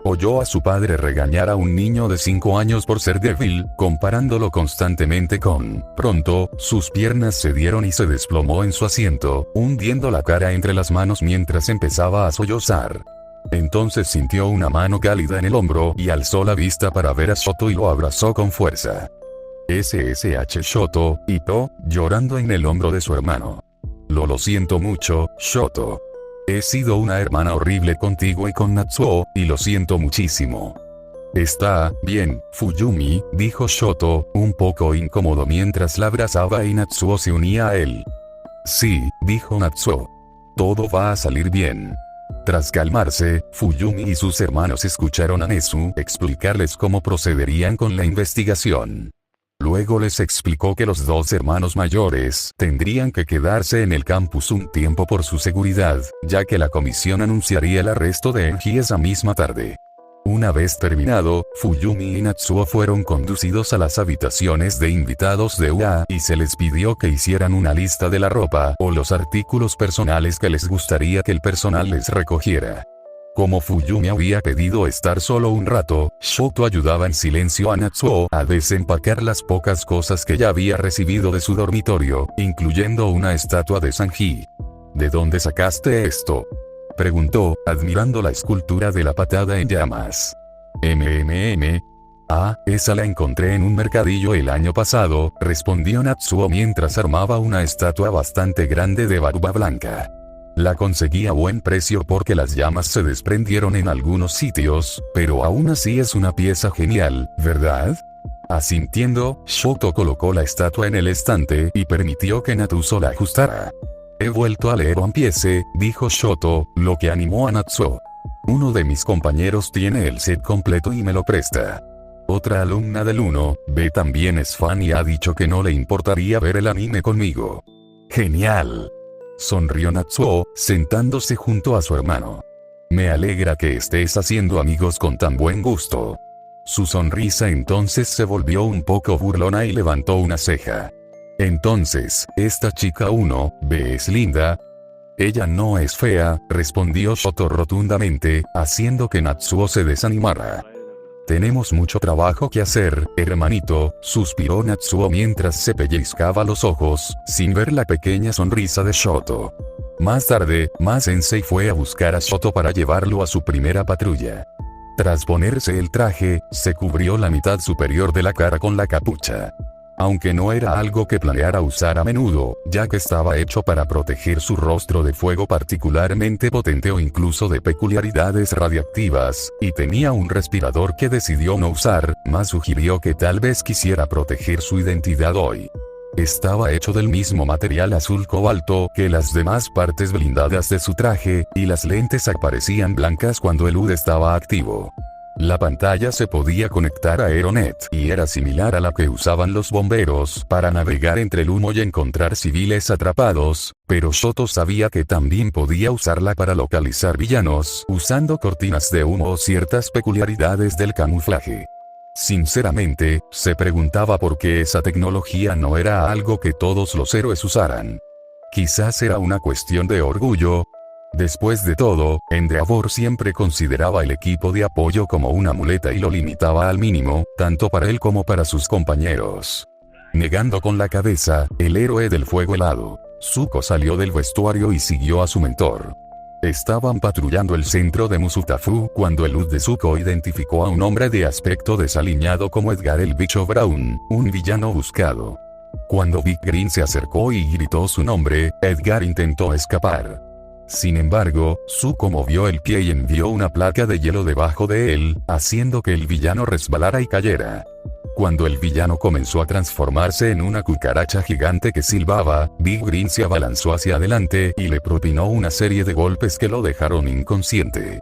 Oyó a su padre regañar a un niño de 5 años por ser débil, comparándolo constantemente con. Pronto, sus piernas cedieron y se desplomó en su asiento, hundiendo la cara entre las manos mientras empezaba a sollozar. Entonces sintió una mano cálida en el hombro y alzó la vista para ver a Shoto y lo abrazó con fuerza. SSH Shoto, hipó, llorando en el hombro de su hermano. Lo siento mucho, Shoto. He sido una hermana horrible contigo y con Natsuo, y lo siento muchísimo. Está bien, Fuyumi, dijo Shoto, un poco incómodo mientras la abrazaba y Natsuo se unía a él. Sí, dijo Natsuo. Todo va a salir bien. Tras calmarse, Fuyumi y sus hermanos escucharon a Nezu explicarles cómo procederían con la investigación. Luego les explicó que los 2 hermanos mayores tendrían que quedarse en el campus un tiempo por su seguridad, ya que la comisión anunciaría el arresto de Enji esa misma tarde. Una vez terminado, Fuyumi y Natsuo fueron conducidos a las habitaciones de invitados de UA y se les pidió que hicieran una lista de la ropa o los artículos personales que les gustaría que el personal les recogiera. Como Fuyumi había pedido estar solo un rato, Shoto ayudaba en silencio a Natsuo a desempacar las pocas cosas que ya había recibido de su dormitorio, incluyendo una estatua de Sanji. ¿De dónde sacaste esto?, preguntó, admirando la escultura de la patada en llamas. Ah, esa la encontré en un mercadillo el año pasado, respondió Natsuo mientras armaba una estatua bastante grande de barba blanca. La conseguí a buen precio porque las llamas se desprendieron en algunos sitios, pero aún así es una pieza genial, ¿verdad? Asintiendo, Shoto colocó la estatua en el estante y permitió que Natsuo la ajustara. He vuelto a leer One Piece, dijo Shoto, lo que animó a Natsuo. Uno de mis compañeros tiene el set completo y me lo presta. Otra alumna del 1B también es fan y ha dicho que no le importaría ver el anime conmigo. ¡Genial!, sonrió Natsuo, sentándose junto a su hermano. Me alegra que estés haciendo amigos con tan buen gusto. Su sonrisa entonces se volvió un poco burlona y levantó una ceja. Entonces, ¿esta chica 1B es linda? Ella no es fea, respondió Shoto rotundamente, haciendo que Natsuo se desanimara. Tenemos mucho trabajo que hacer, hermanito, suspiró Natsuo mientras se pellizcaba los ojos, sin ver la pequeña sonrisa de Shoto. Más tarde, Ma-sensei fue a buscar a Shoto para llevarlo a su primera patrulla. Tras ponerse el traje, se cubrió la mitad superior de la cara con la capucha. Aunque no era algo que planeara usar a menudo, ya que estaba hecho para proteger su rostro de fuego particularmente potente o incluso de peculiaridades radiactivas, y tenía un respirador que decidió no usar, Ma sugirió que tal vez quisiera proteger su identidad hoy. Estaba hecho del mismo material azul cobalto que las demás partes blindadas de su traje, y las lentes aparecían blancas cuando el HUD estaba activo. La pantalla se podía conectar a Aeronet y era similar a la que usaban los bomberos para navegar entre el humo y encontrar civiles atrapados, pero Shoto sabía que también podía usarla para localizar villanos usando cortinas de humo o ciertas peculiaridades del camuflaje. Sinceramente, se preguntaba por qué esa tecnología no era algo que todos los héroes usaran. Quizás era una cuestión de orgullo. Después de todo, Endeavor siempre consideraba el equipo de apoyo como una muleta y lo limitaba al mínimo, tanto para él como para sus compañeros. Negando con la cabeza, el héroe del fuego helado, Zuko salió del vestuario y siguió a su mentor. Estaban patrullando el centro de Musutafu cuando el HUD de Zuko identificó a un hombre de aspecto desaliñado como Edgar el Bicho Brown, un villano buscado. Cuando Big Green se acercó y gritó su nombre, Edgar intentó escapar. Sin embargo, Zuko movió el pie y envió una placa de hielo debajo de él, haciendo que el villano resbalara y cayera. Cuando el villano comenzó a transformarse en una cucaracha gigante que silbaba, Big Green se abalanzó hacia adelante y le propinó una serie de golpes que lo dejaron inconsciente.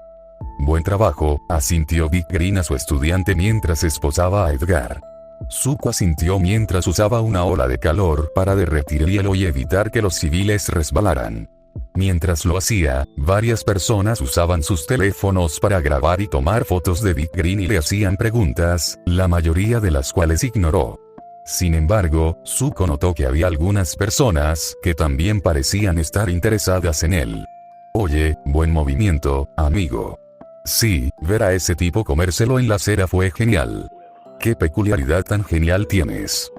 buen trabajo, asintió Big Green a su estudiante mientras esposaba a Edgar. Zuko asintió mientras usaba una ola de calor para derretir el hielo y evitar que los civiles resbalaran. Mientras lo hacía, varias personas usaban sus teléfonos para grabar y tomar fotos de Big Green y le hacían preguntas, la mayoría de las cuales ignoró. Sin embargo, Zuko notó que había algunas personas que también parecían estar interesadas en él. Oye, buen movimiento, amigo. Sí, ver a ese tipo comérselo en la acera fue genial. ¿Qué peculiaridad tan genial tienes?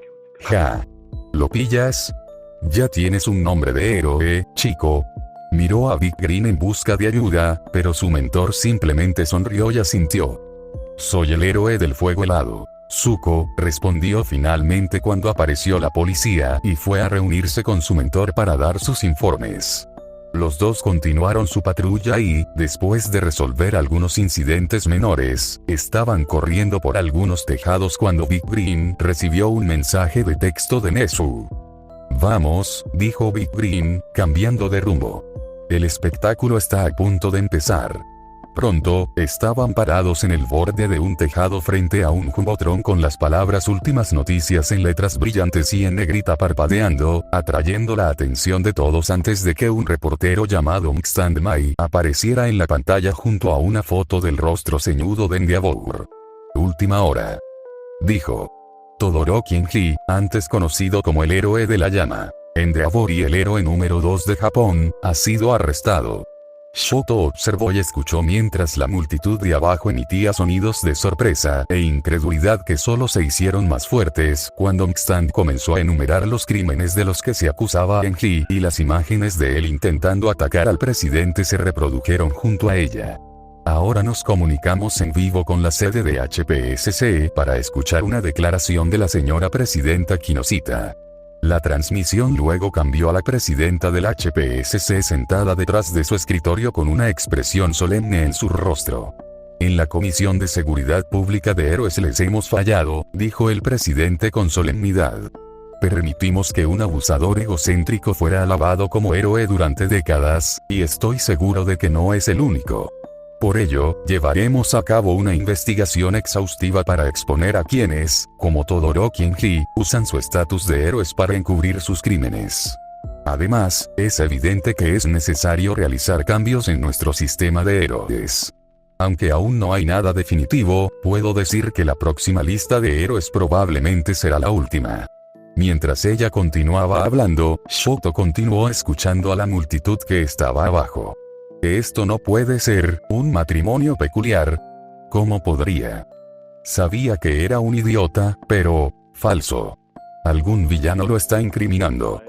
Ja. ¿Lo pillas? Ya tienes un nombre de héroe, chico. Miró a Big Green en busca de ayuda, pero su mentor simplemente sonrió y asintió. Soy el héroe del fuego helado. Zuko respondió finalmente cuando apareció la policía y fue a reunirse con su mentor para dar sus informes. Los dos continuaron su patrulla y, después de resolver algunos incidentes menores, estaban corriendo por algunos tejados cuando Big Green recibió un mensaje de texto de Nezu. Vamos, dijo Big Green, cambiando de rumbo. El espectáculo está a punto de empezar. Pronto, estaban parados en el borde de un tejado frente a un jumbotron con las palabras últimas noticias en letras brillantes y en negrita parpadeando, atrayendo la atención de todos antes de que un reportero llamado Mixtand Mai apareciera en la pantalla junto a una foto del rostro ceñudo de Endeavor. Última hora. Dijo. Todoroki Enji, antes conocido como el héroe de la llama, Endeavor y el héroe número 2 de Japón, ha sido arrestado. Shoto observó y escuchó mientras la multitud de abajo emitía sonidos de sorpresa e incredulidad que solo se hicieron más fuertes cuando Mixtand comenzó a enumerar los crímenes de los que se acusaba a Enji y las imágenes de él intentando atacar al presidente se reprodujeron junto a ella. Ahora nos comunicamos en vivo con la sede de HPSC para escuchar una declaración de la señora presidenta Kinoshita. La transmisión luego cambió a la presidenta del HPSC sentada detrás de su escritorio con una expresión solemne en su rostro. En la Comisión de Seguridad Pública de Héroes les hemos fallado, dijo el presidente con solemnidad. Permitimos que un abusador egocéntrico fuera alabado como héroe durante décadas, y estoy seguro de que no es el único. Por ello, llevaremos a cabo una investigación exhaustiva para exponer a quienes, como Todoroki Enji, usan su estatus de héroes para encubrir sus crímenes. Además, es evidente que es necesario realizar cambios en nuestro sistema de héroes. Aunque aún no hay nada definitivo, puedo decir que la próxima lista de héroes probablemente será la última. Mientras ella continuaba hablando, Shoto continuó escuchando a la multitud que estaba abajo. Esto no puede ser, un matrimonio peculiar. ¿Cómo podría? Sabía que era un idiota, pero, falso. Algún villano lo está incriminando.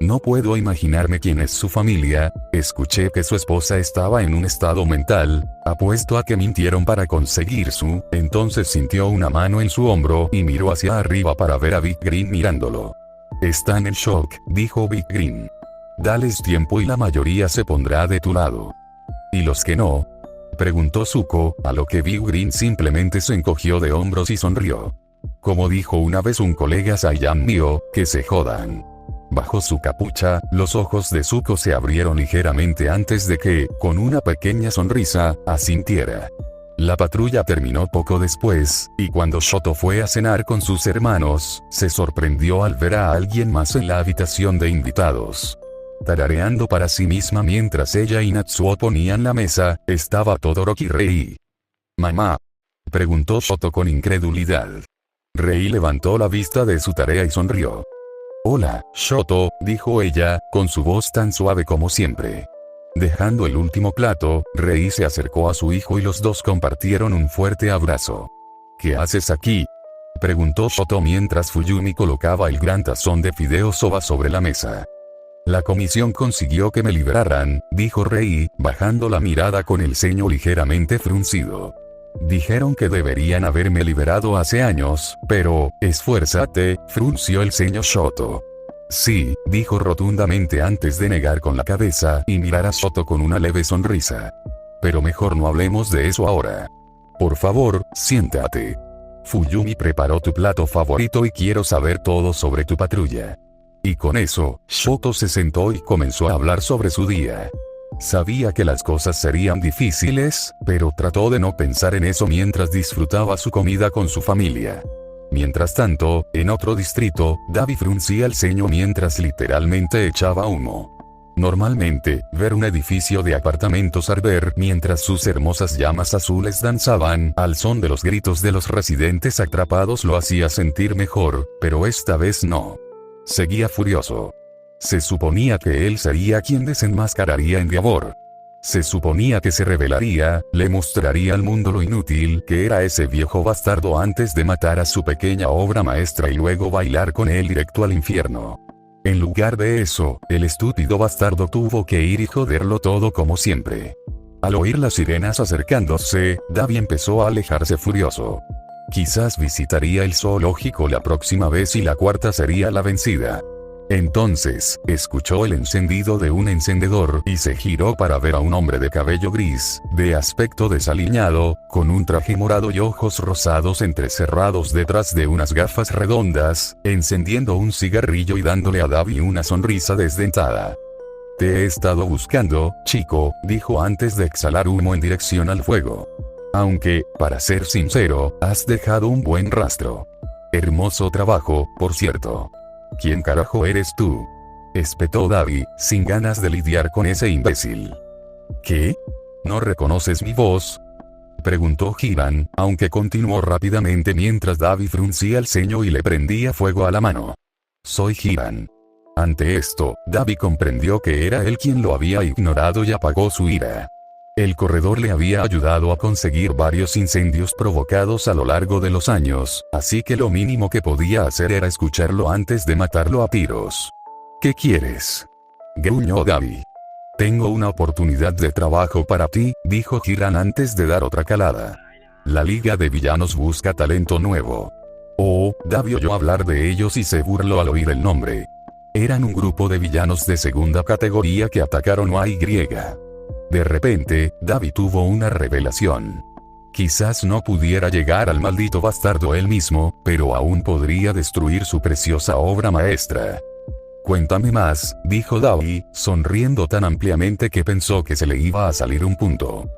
No puedo imaginarme quién es su familia, escuché que su esposa estaba en un estado mental, apuesto a que mintieron para conseguir su, entonces sintió una mano en su hombro y miró hacia arriba para ver a Big Green mirándolo. Están en shock, dijo Big Green. Dales tiempo y la mayoría se pondrá de tu lado. ¿Y los que no? Preguntó Zuko, a lo que Big Green simplemente se encogió de hombros y sonrió. Como dijo una vez un colega Saiyan mío, que se jodan. Bajo su capucha, los ojos de Zuko se abrieron ligeramente antes de que, con una pequeña sonrisa, asintiera. La patrulla terminó poco después, y cuando Shoto fue a cenar con sus hermanos, se sorprendió al ver a alguien más en la habitación de invitados. Tarareando para sí misma mientras ella y Natsuo ponían la mesa, estaba Todoroki Rei. «¿Mamá?», preguntó Shoto con incredulidad. Rei levantó la vista de su tarea y sonrió. «Hola, Shoto», dijo ella, con su voz tan suave como siempre. Dejando el último plato, Rei se acercó a su hijo y los dos compartieron un fuerte abrazo. «¿Qué haces aquí?», preguntó Shoto mientras Fuyumi colocaba el gran tazón de fideos soba sobre la mesa. «La comisión consiguió que me liberaran», dijo Rei, bajando la mirada con el ceño ligeramente fruncido. «Dijeron que deberían haberme liberado hace años, pero, esfuérzate», frunció el ceño Shoto. «Sí», dijo rotundamente antes de negar con la cabeza y mirar a Shoto con una leve sonrisa. «Pero mejor no hablemos de eso ahora. Por favor, siéntate. Fuyumi preparó tu plato favorito y quiero saber todo sobre tu patrulla». Y con eso, Shoto se sentó y comenzó a hablar sobre su día. Sabía que las cosas serían difíciles, pero trató de no pensar en eso mientras disfrutaba su comida con su familia. Mientras tanto, en otro distrito, Davi fruncía el ceño mientras literalmente echaba humo. Normalmente, ver un edificio de apartamentos arder mientras sus hermosas llamas azules danzaban al son de los gritos de los residentes atrapados lo hacía sentir mejor, pero esta vez no. Seguía furioso. Se suponía que él sería quien desenmascararía a Endeavor. Se suponía que se revelaría, le mostraría al mundo lo inútil que era ese viejo bastardo antes de matar a su pequeña obra maestra y luego bailar con él directo al infierno. En lugar de eso, el estúpido bastardo tuvo que ir y joderlo todo como siempre. Al oír las sirenas acercándose, Davi empezó a alejarse furioso. Quizás visitaría el zoológico la próxima vez y la cuarta sería la vencida. Entonces, escuchó el encendido de un encendedor y se giró para ver a un hombre de cabello gris, de aspecto desaliñado, con un traje morado y ojos rosados entrecerrados detrás de unas gafas redondas, encendiendo un cigarrillo y dándole a Davi una sonrisa desdentada. «Te he estado buscando, chico», dijo antes de exhalar humo en dirección al fuego. «Aunque, para ser sincero, has dejado un buen rastro. Hermoso trabajo, por cierto». «¿Quién carajo eres tú?», espetó Davi, sin ganas de lidiar con ese imbécil. «¿Qué? ¿No reconoces mi voz?», preguntó Hiran, aunque continuó rápidamente mientras Davi fruncía el ceño y le prendía fuego a la mano. «Soy Hiran». Ante esto, Davi comprendió que era él quien lo había ignorado y apagó su ira. El corredor le había ayudado a conseguir varios incendios provocados a lo largo de los años, así que lo mínimo que podía hacer era escucharlo antes de matarlo a tiros. «¿Qué quieres?», gruñó Davi. «Tengo una oportunidad de trabajo para ti», dijo Hiran antes de dar otra calada. «La Liga de Villanos busca talento nuevo». Oh, Davi oyó hablar de ellos y se burló al oír el nombre. Eran un grupo de villanos de segunda categoría que atacaron a Y. De repente, Davi tuvo una revelación. Quizás no pudiera llegar al maldito bastardo él mismo, pero aún podría destruir su preciosa obra maestra. «Cuéntame más», dijo Davi, sonriendo tan ampliamente que pensó que se le iba a salir un punto.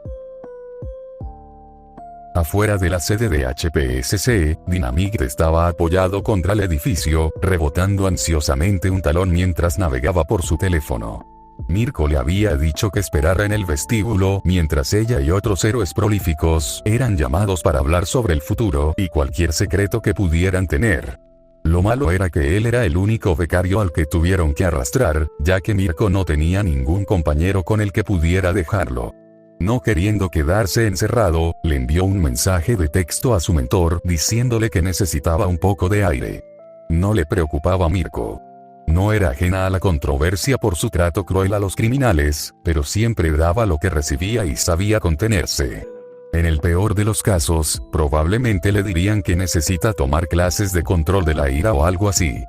Afuera de la sede de HPSC, Dynamite estaba apoyado contra el edificio, rebotando ansiosamente un talón mientras navegaba por su teléfono. Mirko le había dicho que esperara en el vestíbulo mientras ella y otros héroes prolíficos eran llamados para hablar sobre el futuro y cualquier secreto que pudieran tener. Lo malo era que él era el único becario al que tuvieron que arrastrar, ya que Mirko no tenía ningún compañero con el que pudiera dejarlo. No queriendo quedarse encerrado, le envió un mensaje de texto a su mentor diciéndole que necesitaba un poco de aire. No le preocupaba a Mirko. No era ajena a la controversia por su trato cruel a los criminales, pero siempre daba lo que recibía y sabía contenerse. En el peor de los casos, probablemente le dirían que necesita tomar clases de control de la ira o algo así.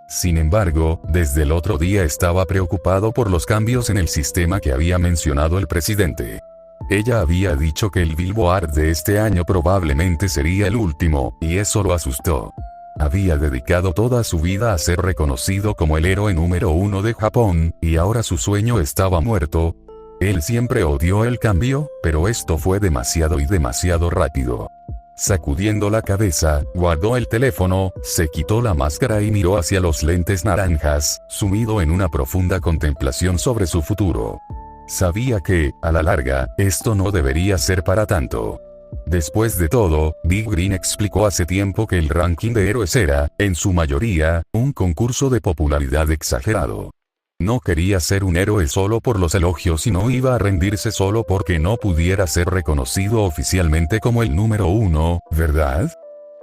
Sin embargo, desde el otro día estaba preocupado por los cambios en el sistema que había mencionado el presidente. Ella había dicho que el Billboard de este año probablemente sería el último, y eso lo asustó. Había dedicado toda su vida a ser reconocido como el héroe número 1 de Japón, y ahora su sueño estaba muerto. Él siempre odió el cambio, pero esto fue demasiado y demasiado rápido. Sacudiendo la cabeza, guardó el teléfono, se quitó la máscara y miró hacia los lentes naranjas, sumido en una profunda contemplación sobre su futuro. Sabía que, a la larga, esto no debería ser para tanto. Después de todo, Big Green explicó hace tiempo que el ranking de héroes era, en su mayoría, un concurso de popularidad exagerado. No quería ser un héroe solo por los elogios y no iba a rendirse solo porque no pudiera ser reconocido oficialmente como el número 1, ¿verdad?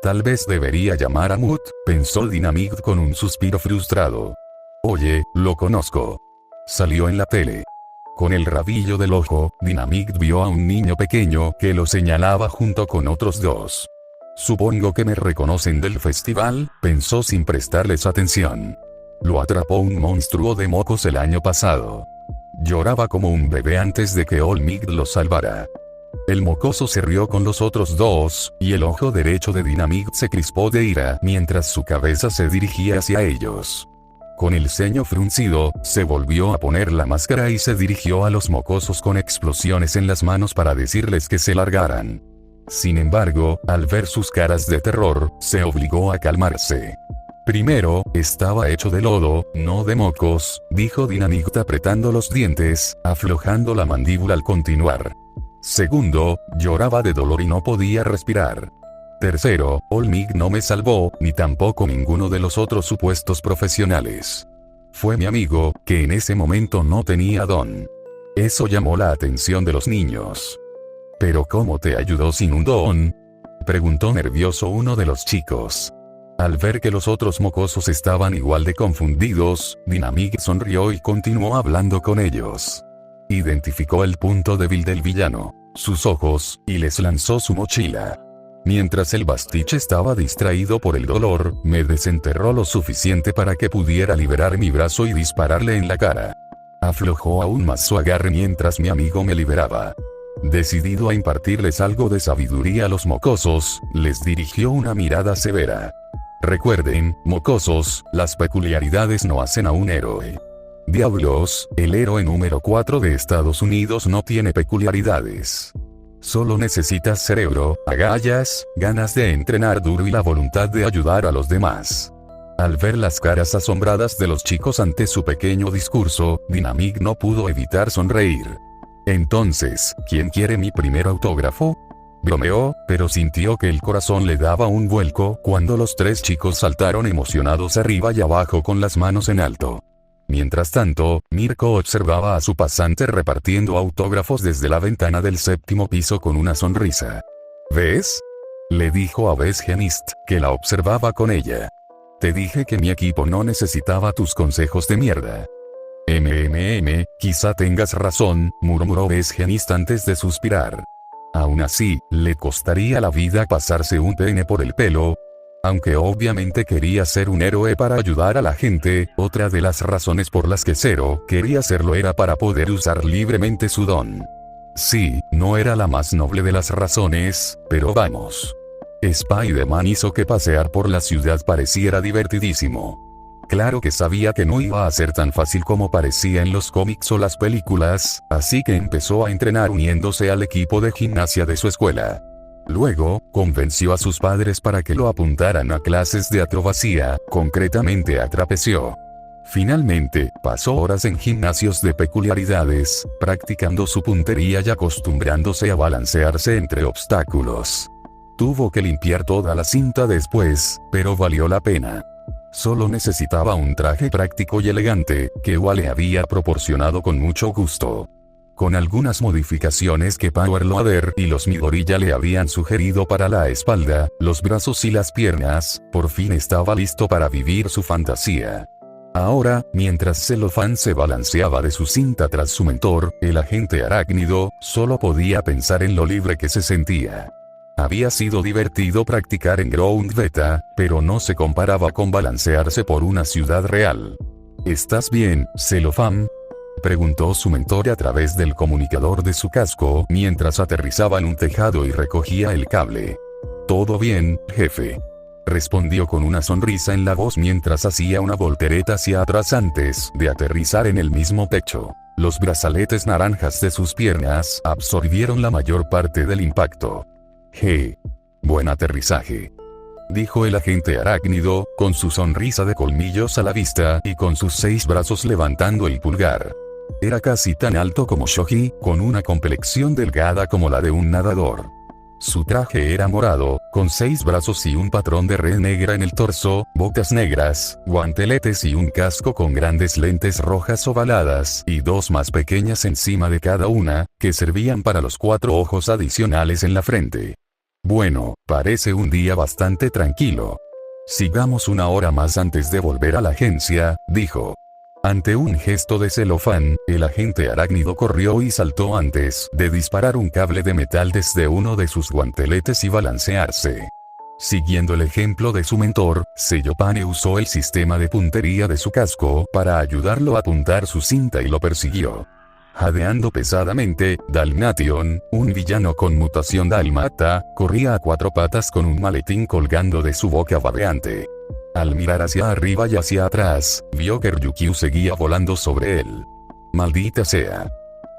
Tal vez debería llamar a Moot, pensó Dynamite con un suspiro frustrado. Oye, lo conozco. Salió en la tele. Con el rabillo del ojo, Dynamite vio a un niño pequeño que lo señalaba junto con otros dos. Supongo que me reconocen del festival, pensó sin prestarles atención. Lo atrapó un monstruo de mocos el año pasado. Lloraba como un bebé antes de que Olmig lo salvara. El mocoso se rió con los otros dos, y el ojo derecho de Dynamite se crispó de ira mientras su cabeza se dirigía hacia ellos. Con el ceño fruncido, se volvió a poner la máscara y se dirigió a los mocosos con explosiones en las manos para decirles que se largaran. Sin embargo, al ver sus caras de terror, se obligó a calmarse. Primero, estaba hecho de lodo, no de mocos, dijo Dynamite apretando los dientes, aflojando la mandíbula al continuar. Segundo, lloraba de dolor y no podía respirar. Tercero, Olmig no me salvó, ni tampoco ninguno de los otros supuestos profesionales. Fue mi amigo, que en ese momento no tenía don. Eso llamó la atención de los niños. ¿Pero cómo te ayudó sin un don?, preguntó nervioso uno de los chicos. Al ver que los otros mocosos estaban igual de confundidos, Dynamite sonrió y continuó hablando con ellos. Identificó el punto débil del villano, sus ojos, y les lanzó su mochila. Mientras el Bastich estaba distraído por el dolor, me desenterró lo suficiente para que pudiera liberar mi brazo y dispararle en la cara. Aflojó aún más su agarre mientras mi amigo me liberaba. Decidido a impartirles algo de sabiduría a los mocosos, les dirigió una mirada severa. Recuerden, mocosos, las peculiaridades no hacen a un héroe. Diablos, el héroe número 4 de Estados Unidos no tiene peculiaridades. Solo necesitas cerebro, agallas, ganas de entrenar duro y la voluntad de ayudar a los demás. Al ver las caras asombradas de los chicos ante su pequeño discurso, Dynamite no pudo evitar sonreír. Entonces, ¿quién quiere mi primer autógrafo?, bromeó, pero sintió que el corazón le daba un vuelco cuando los tres chicos saltaron emocionados arriba y abajo con las manos en alto. Mientras tanto, Mirko observaba a su pasante repartiendo autógrafos desde la ventana del 7º piso con una sonrisa. ¿Ves?, le dijo a Besgenist, que la observaba con ella. Te dije que mi equipo no necesitaba tus consejos de mierda. Quizá tengas razón, murmuró Besgenist antes de suspirar. Aún así, le costaría la vida pasarse un pene por el pelo. Aunque obviamente quería ser un héroe para ayudar a la gente, otra de las razones por las que Zero quería serlo era para poder usar libremente su don. Sí, no era la más noble de las razones, pero vamos. Spider-Man hizo que pasear por la ciudad pareciera divertidísimo. Claro que sabía que no iba a ser tan fácil como parecía en los cómics o las películas, así que empezó a entrenar uniéndose al equipo de gimnasia de su escuela. Luego, convenció a sus padres para que lo apuntaran a clases de acrobacia, concretamente a trapecio. Finalmente, pasó horas en gimnasios de peculiaridades, practicando su puntería y acostumbrándose a balancearse entre obstáculos. Tuvo que limpiar toda la cinta después, pero valió la pena. Solo necesitaba un traje práctico y elegante, que Wale había proporcionado con mucho gusto. Con algunas modificaciones que Power Loader y los Midori ya le habían sugerido para la espalda, los brazos y las piernas, por fin estaba listo para vivir su fantasía. Ahora, mientras Celofán se balanceaba de su cinta tras su mentor, el agente arácnido, solo podía pensar en lo libre que se sentía. Había sido divertido practicar en Ground Beta, pero no se comparaba con balancearse por una ciudad real. ¿Estás bien, Celofán?, preguntó su mentor a través del comunicador de su casco mientras aterrizaba en un tejado y recogía el cable. Todo bien, jefe, respondió con una sonrisa en la voz mientras hacía una voltereta hacia atrás antes de aterrizar en el mismo techo. Los brazaletes naranjas de sus piernas absorbieron la mayor parte del impacto. Buen aterrizaje, dijo el agente arácnido, con su sonrisa de colmillos a la vista y con sus 6 brazos levantando el pulgar. Era casi tan alto como Shoji, con una complexión delgada como la de un nadador. Su traje era morado, con 6 brazos y un patrón de red negra en el torso, botas negras, guanteletes y un casco con grandes lentes rojas ovaladas y 2 más pequeñas encima de cada una, que servían para los 4 ojos adicionales en la frente. Bueno, parece un día bastante tranquilo. Sigamos una hora más antes de volver a la agencia, dijo. Ante un gesto de Celofán, el agente arácnido corrió y saltó antes de disparar un cable de metal desde uno de sus guanteletes y balancearse. Siguiendo el ejemplo de su mentor, Sellopane usó el sistema de puntería de su casco para ayudarlo a apuntar su cinta y lo persiguió. Jadeando pesadamente, Dalmation, un villano con mutación dálmata, corría a 4 patas con un maletín colgando de su boca babeante. Al mirar hacia arriba y hacia atrás, vio que Ryukyu seguía volando sobre él. Maldita sea.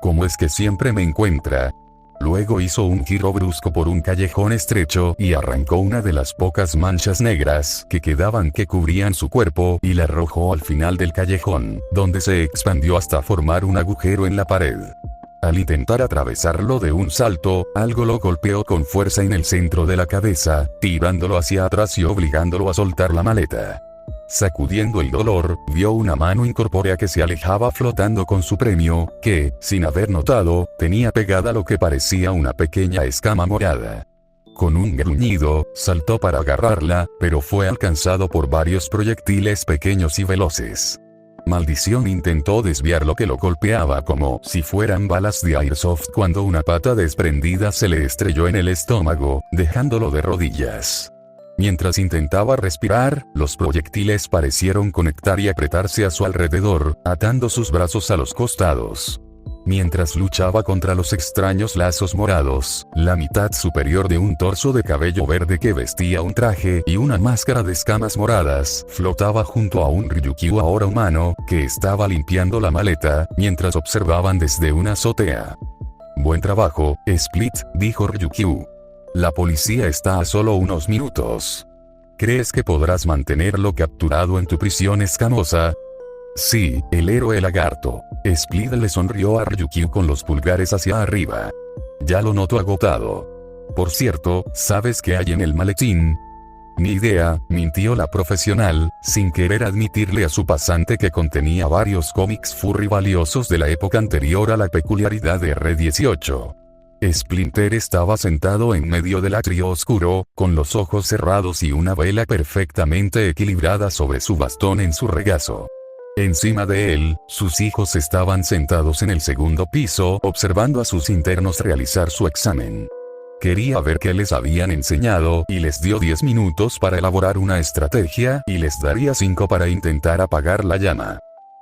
¿Cómo es que siempre me encuentra? Luego hizo un giro brusco por un callejón estrecho y arrancó una de las pocas manchas negras que quedaban que cubrían su cuerpo y la arrojó al final del callejón, donde se expandió hasta formar un agujero en la pared. Al intentar atravesarlo de un salto, algo lo golpeó con fuerza en el centro de la cabeza, tirándolo hacia atrás y obligándolo a soltar la maleta. Sacudiendo el dolor, vio una mano incorpórea que se alejaba flotando con su premio, que, sin haber notado, tenía pegada lo que parecía una pequeña escama morada. Con un gruñido, saltó para agarrarla, pero fue alcanzado por varios proyectiles pequeños y veloces. Maldición, intentó desviar lo que lo golpeaba como si fueran balas de airsoft cuando una pata desprendida se le estrelló en el estómago, dejándolo de rodillas. Mientras intentaba respirar, los proyectiles parecieron conectar y apretarse a su alrededor, atando sus brazos a los costados. Mientras luchaba contra los extraños lazos morados, la mitad superior de un torso de cabello verde que vestía un traje y una máscara de escamas moradas flotaba junto a un Ryukyu ahora humano, que estaba limpiando la maleta, mientras observaban desde una azotea. Buen trabajo, Split, dijo Ryukyu. La policía está a solo unos minutos. ¿Crees que podrás mantenerlo capturado en tu prisión escamosa? Sí, el héroe lagarto. Split le sonrió a Ryukyu con los pulgares hacia arriba. Ya lo noto agotado. Por cierto, ¿sabes qué hay en el maletín? Ni idea, mintió la profesional, sin querer admitirle a su pasante que contenía varios cómics furry valiosos de la época anterior a la peculiaridad de R18. Splinter estaba sentado en medio del atrio oscuro, con los ojos cerrados y una vela perfectamente equilibrada sobre su bastón en su regazo. Encima de él, sus hijos estaban sentados en el segundo piso observando a sus internos realizar su examen. Quería ver qué les habían enseñado y les dio 10 minutos para elaborar una estrategia y les daría 5 para intentar apagar la llama.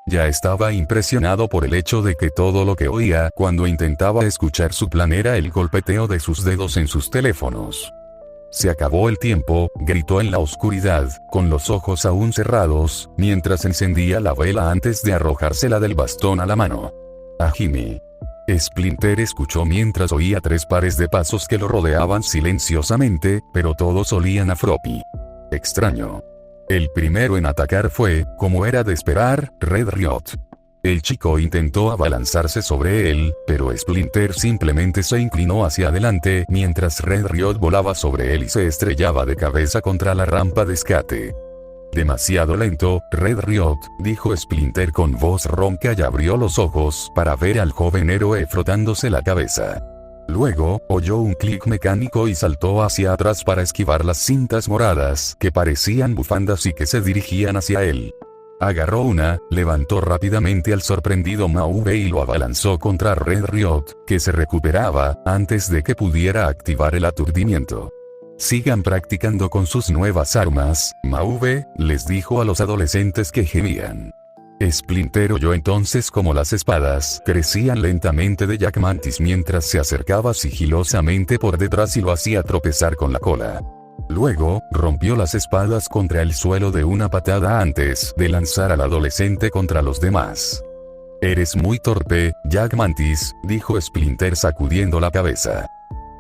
Ya estaba impresionado por el hecho de que todo lo que oía cuando intentaba escuchar su plan era el golpeteo de sus dedos en sus teléfonos. Se acabó el tiempo, gritó en la oscuridad, con los ojos aún cerrados, mientras encendía la vela antes de arrojársela del bastón a la mano. A Jimmy. Splinter escuchó mientras oía 3 pares de pasos que lo rodeaban silenciosamente, pero todos olían a Froppy. Extraño. El primero en atacar fue, como era de esperar, Red Riot. El chico intentó abalanzarse sobre él, pero Splinter simplemente se inclinó hacia adelante mientras Red Riot volaba sobre él y se estrellaba de cabeza contra la rampa de escape. Demasiado lento, Red Riot, dijo Splinter con voz ronca y abrió los ojos para ver al joven héroe frotándose la cabeza. Luego, oyó un clic mecánico y saltó hacia atrás para esquivar las cintas moradas que parecían bufandas y que se dirigían hacia él. Agarró una, levantó rápidamente al sorprendido Mauve y lo abalanzó contra Red Riot, que se recuperaba antes de que pudiera activar el aturdimiento. Sigan practicando con sus nuevas armas, Mauve, les dijo a los adolescentes que gemían. Splinter oyó entonces como las espadas crecían lentamente de Jack Mantis mientras se acercaba sigilosamente por detrás y lo hacía tropezar con la cola. Luego, rompió las espadas contra el suelo de una patada antes de lanzar al adolescente contra los demás. Eres muy torpe, Jack Mantis, dijo Splinter sacudiendo la cabeza.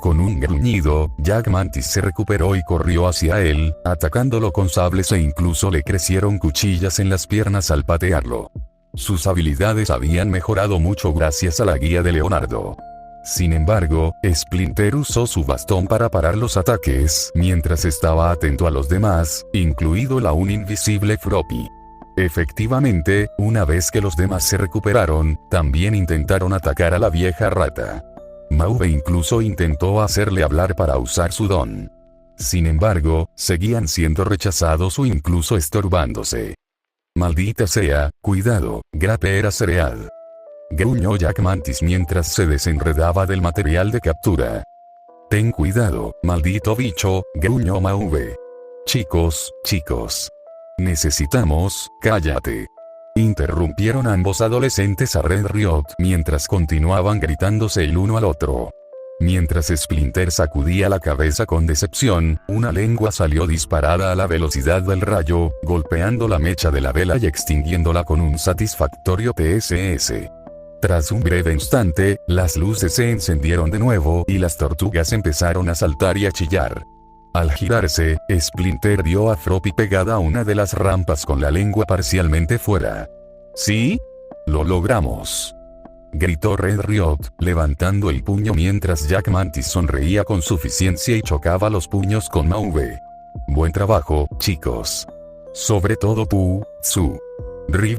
Con un gruñido, Jack Mantis se recuperó y corrió hacia él, atacándolo con sables e incluso le crecieron cuchillas en las piernas al patearlo. Sus habilidades habían mejorado mucho gracias a la guía de Leonardo. Sin embargo, Splinter usó su bastón para parar los ataques mientras estaba atento a los demás, incluido el aún invisible Froppy. Efectivamente, una vez que los demás se recuperaron, también intentaron atacar a la vieja rata. Mauve incluso intentó hacerle hablar para usar su don. Sin embargo, seguían siendo rechazados o incluso estorbándose. Maldita sea, cuidado, Grape era cereal. Gruñó Jack Mantis mientras se desenredaba del material de captura. Ten cuidado, maldito bicho, gruñó Mauve. Chicos. Necesitamos, cállate. Interrumpieron ambos adolescentes a Red Riot mientras continuaban gritándose el uno al otro. Mientras Splinter sacudía la cabeza con decepción, una lengua salió disparada a la velocidad del rayo, golpeando la mecha de la vela y extinguiéndola con un satisfactorio TSS. Tras un breve instante, las luces se encendieron de nuevo y las tortugas empezaron a saltar y a chillar. Al girarse, Splinter vio a Floppy pegada a una de las rampas con la lengua parcialmente fuera. ¿Sí? Lo logramos, gritó Red Riot, levantando el puño mientras Jack Mantis sonreía con suficiencia y chocaba los puños con Mauve. Buen trabajo, chicos. Sobre todo tú, Tsu.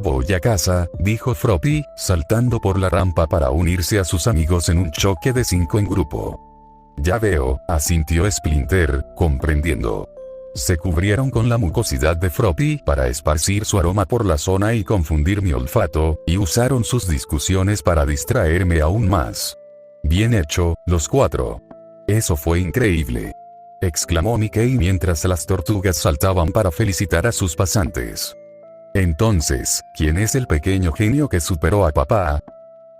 Voy a casa, dijo Floppy, saltando por la rampa para unirse a sus amigos en un choque de 5 en grupo. Ya veo, asintió Splinter, comprendiendo. Se cubrieron con la mucosidad de Floppy para esparcir su aroma por la zona y confundir mi olfato, y usaron sus discusiones para distraerme aún más. Bien hecho, los 4. Eso fue increíble, exclamó Mickey mientras las tortugas saltaban para felicitar a sus pasantes. Entonces, ¿quién es el pequeño genio que superó a papá?,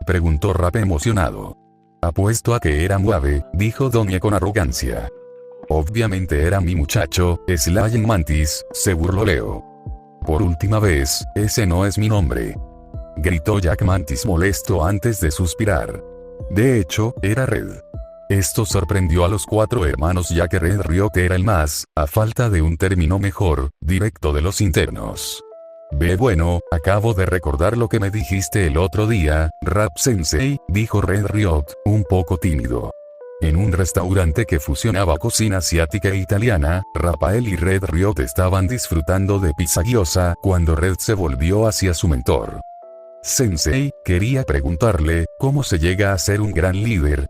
preguntó Rap emocionado. Apuesto a que era Muave, dijo Donia con arrogancia. Obviamente era mi muchacho, Slaying Mantis, se burló Leo. Por última vez, ese no es mi nombre, gritó Jack Mantis molesto antes de suspirar. De hecho, era Red. Esto sorprendió a los 4 hermanos ya que Red Riot era el más, a falta de un término mejor, directo de los internos. Bueno, acabo de recordar lo que me dijiste el otro día, Rap Sensei, dijo Red Riot, un poco tímido. En un restaurante que fusionaba cocina asiática e italiana, Rafael y Red Riot estaban disfrutando de pizza gyoza cuando Red se volvió hacia su mentor. Sensei, quería preguntarle, ¿cómo se llega a ser un gran líder?,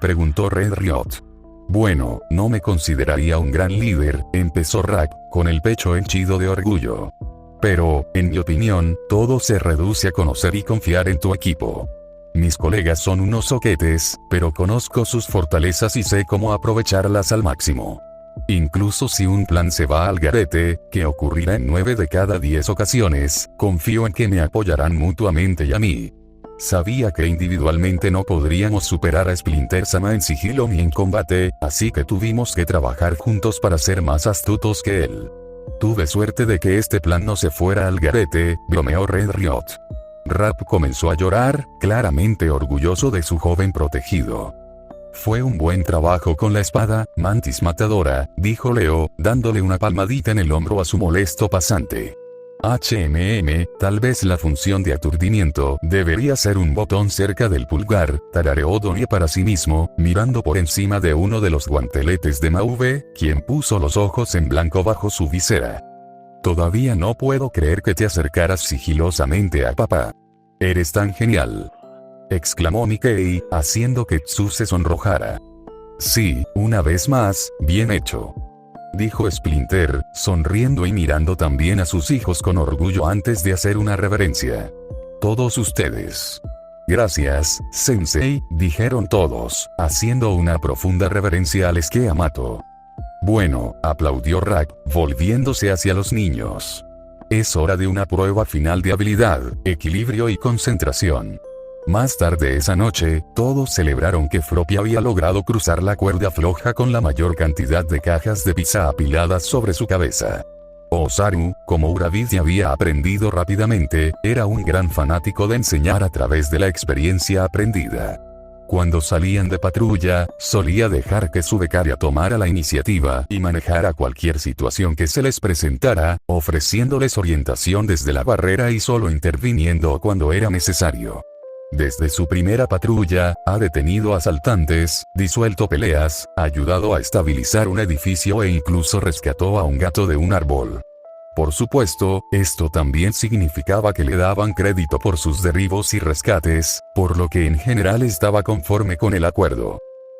preguntó Red Riot. Bueno, no me consideraría un gran líder, empezó Rack, con el pecho henchido de orgullo. Pero, en mi opinión, todo se reduce a conocer y confiar en tu equipo. Mis colegas son unos soquetes, pero conozco sus fortalezas y sé cómo aprovecharlas al máximo. Incluso si un plan se va al garete, que ocurrirá en 9 de cada 10 ocasiones, confío en que me apoyarán mutuamente y a mí. Sabía que individualmente no podríamos superar a Splinter Sama en sigilo ni en combate, así que tuvimos que trabajar juntos para ser más astutos que él. Tuve suerte de que este plan no se fuera al garete, bromeó Red Riot. Rap comenzó a llorar, claramente orgulloso de su joven protegido. Fue un buen trabajo con la espada, Mantis Matadora, dijo Leo, dándole una palmadita en el hombro a su molesto pasante. Tal vez la función de aturdimiento debería ser un botón cerca del pulgar, tarareó Donia para sí mismo, mirando por encima de uno de los guanteletes de Mauve, quien puso los ojos en blanco bajo su visera. Todavía no puedo creer que te acercaras sigilosamente a papá. Eres tan genial, exclamó Mickey, haciendo que Tsu se sonrojara. Sí, una vez más, bien hecho, dijo Splinter, sonriendo y mirando también a sus hijos con orgullo antes de hacer una reverencia. Todos ustedes. Gracias, Sensei, dijeron todos, haciendo una profunda reverencia al Esqueamato. Bueno, aplaudió Rack, volviéndose hacia los niños. Es hora de una prueba final de habilidad, equilibrio y concentración. Más tarde esa noche, todos celebraron que Floppy había logrado cruzar la cuerda floja con la mayor cantidad de cajas de pizza apiladas sobre su cabeza. Osaru, como Uravid había aprendido rápidamente, era un gran fanático de enseñar a través de la experiencia aprendida. Cuando salían de patrulla, solía dejar que su becaria tomara la iniciativa y manejara cualquier situación que se les presentara, ofreciéndoles orientación desde la barrera y solo interviniendo cuando era necesario. Desde su primera patrulla, ha detenido asaltantes, disuelto peleas, ayudado a estabilizar un edificio e incluso rescató a un gato de un árbol. Por supuesto, esto también significaba que le daban crédito por sus derribos y rescates, por lo que en general estaba conforme con el acuerdo.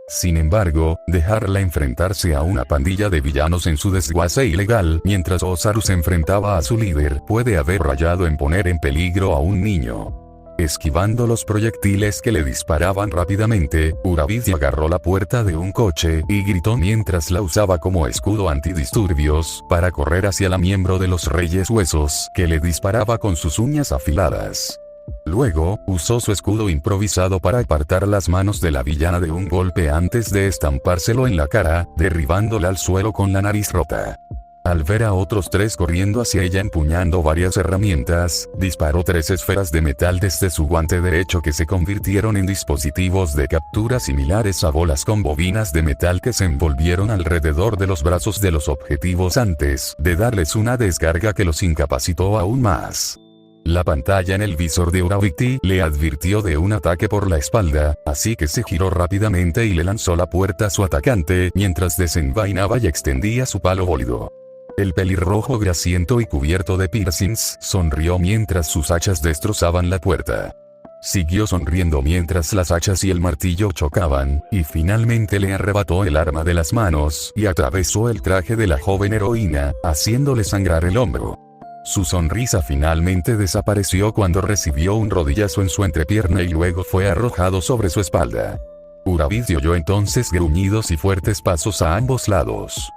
Sin embargo, dejarla enfrentarse a una pandilla de villanos en su desguace ilegal mientras Osaru se enfrentaba a su líder puede haber rayado en poner en peligro a un niño. Esquivando los proyectiles que le disparaban rápidamente, Uravid agarró la puerta de un coche y gritó mientras la usaba como escudo antidisturbios para correr hacia la miembro de los Reyes Huesos que le disparaba con sus uñas afiladas. Luego, usó su escudo improvisado para apartar las manos de la villana de un golpe antes de estampárselo en la cara, derribándola al suelo con la nariz rota. Al ver a otros 3 corriendo hacia ella empuñando varias herramientas, disparó 3 esferas de metal desde su guante derecho que se convirtieron en dispositivos de captura similares a bolas con bobinas de metal que se envolvieron alrededor de los brazos de los objetivos antes de darles una descarga que los incapacitó aún más. La pantalla en el visor de Uraviti le advirtió de un ataque por la espalda, así que se giró rápidamente y le lanzó la puerta a su atacante mientras desenvainaba y extendía su palo bólido. El pelirrojo grasiento y cubierto de piercings sonrió mientras sus hachas destrozaban la puerta. Siguió sonriendo mientras las hachas y el martillo chocaban, y finalmente le arrebató el arma de las manos y atravesó el traje de la joven heroína, haciéndole sangrar el hombro. Su sonrisa finalmente desapareció cuando recibió un rodillazo en su entrepierna y luego fue arrojado sobre su espalda. Uraviti oyó entonces gruñidos y fuertes pasos a ambos lados.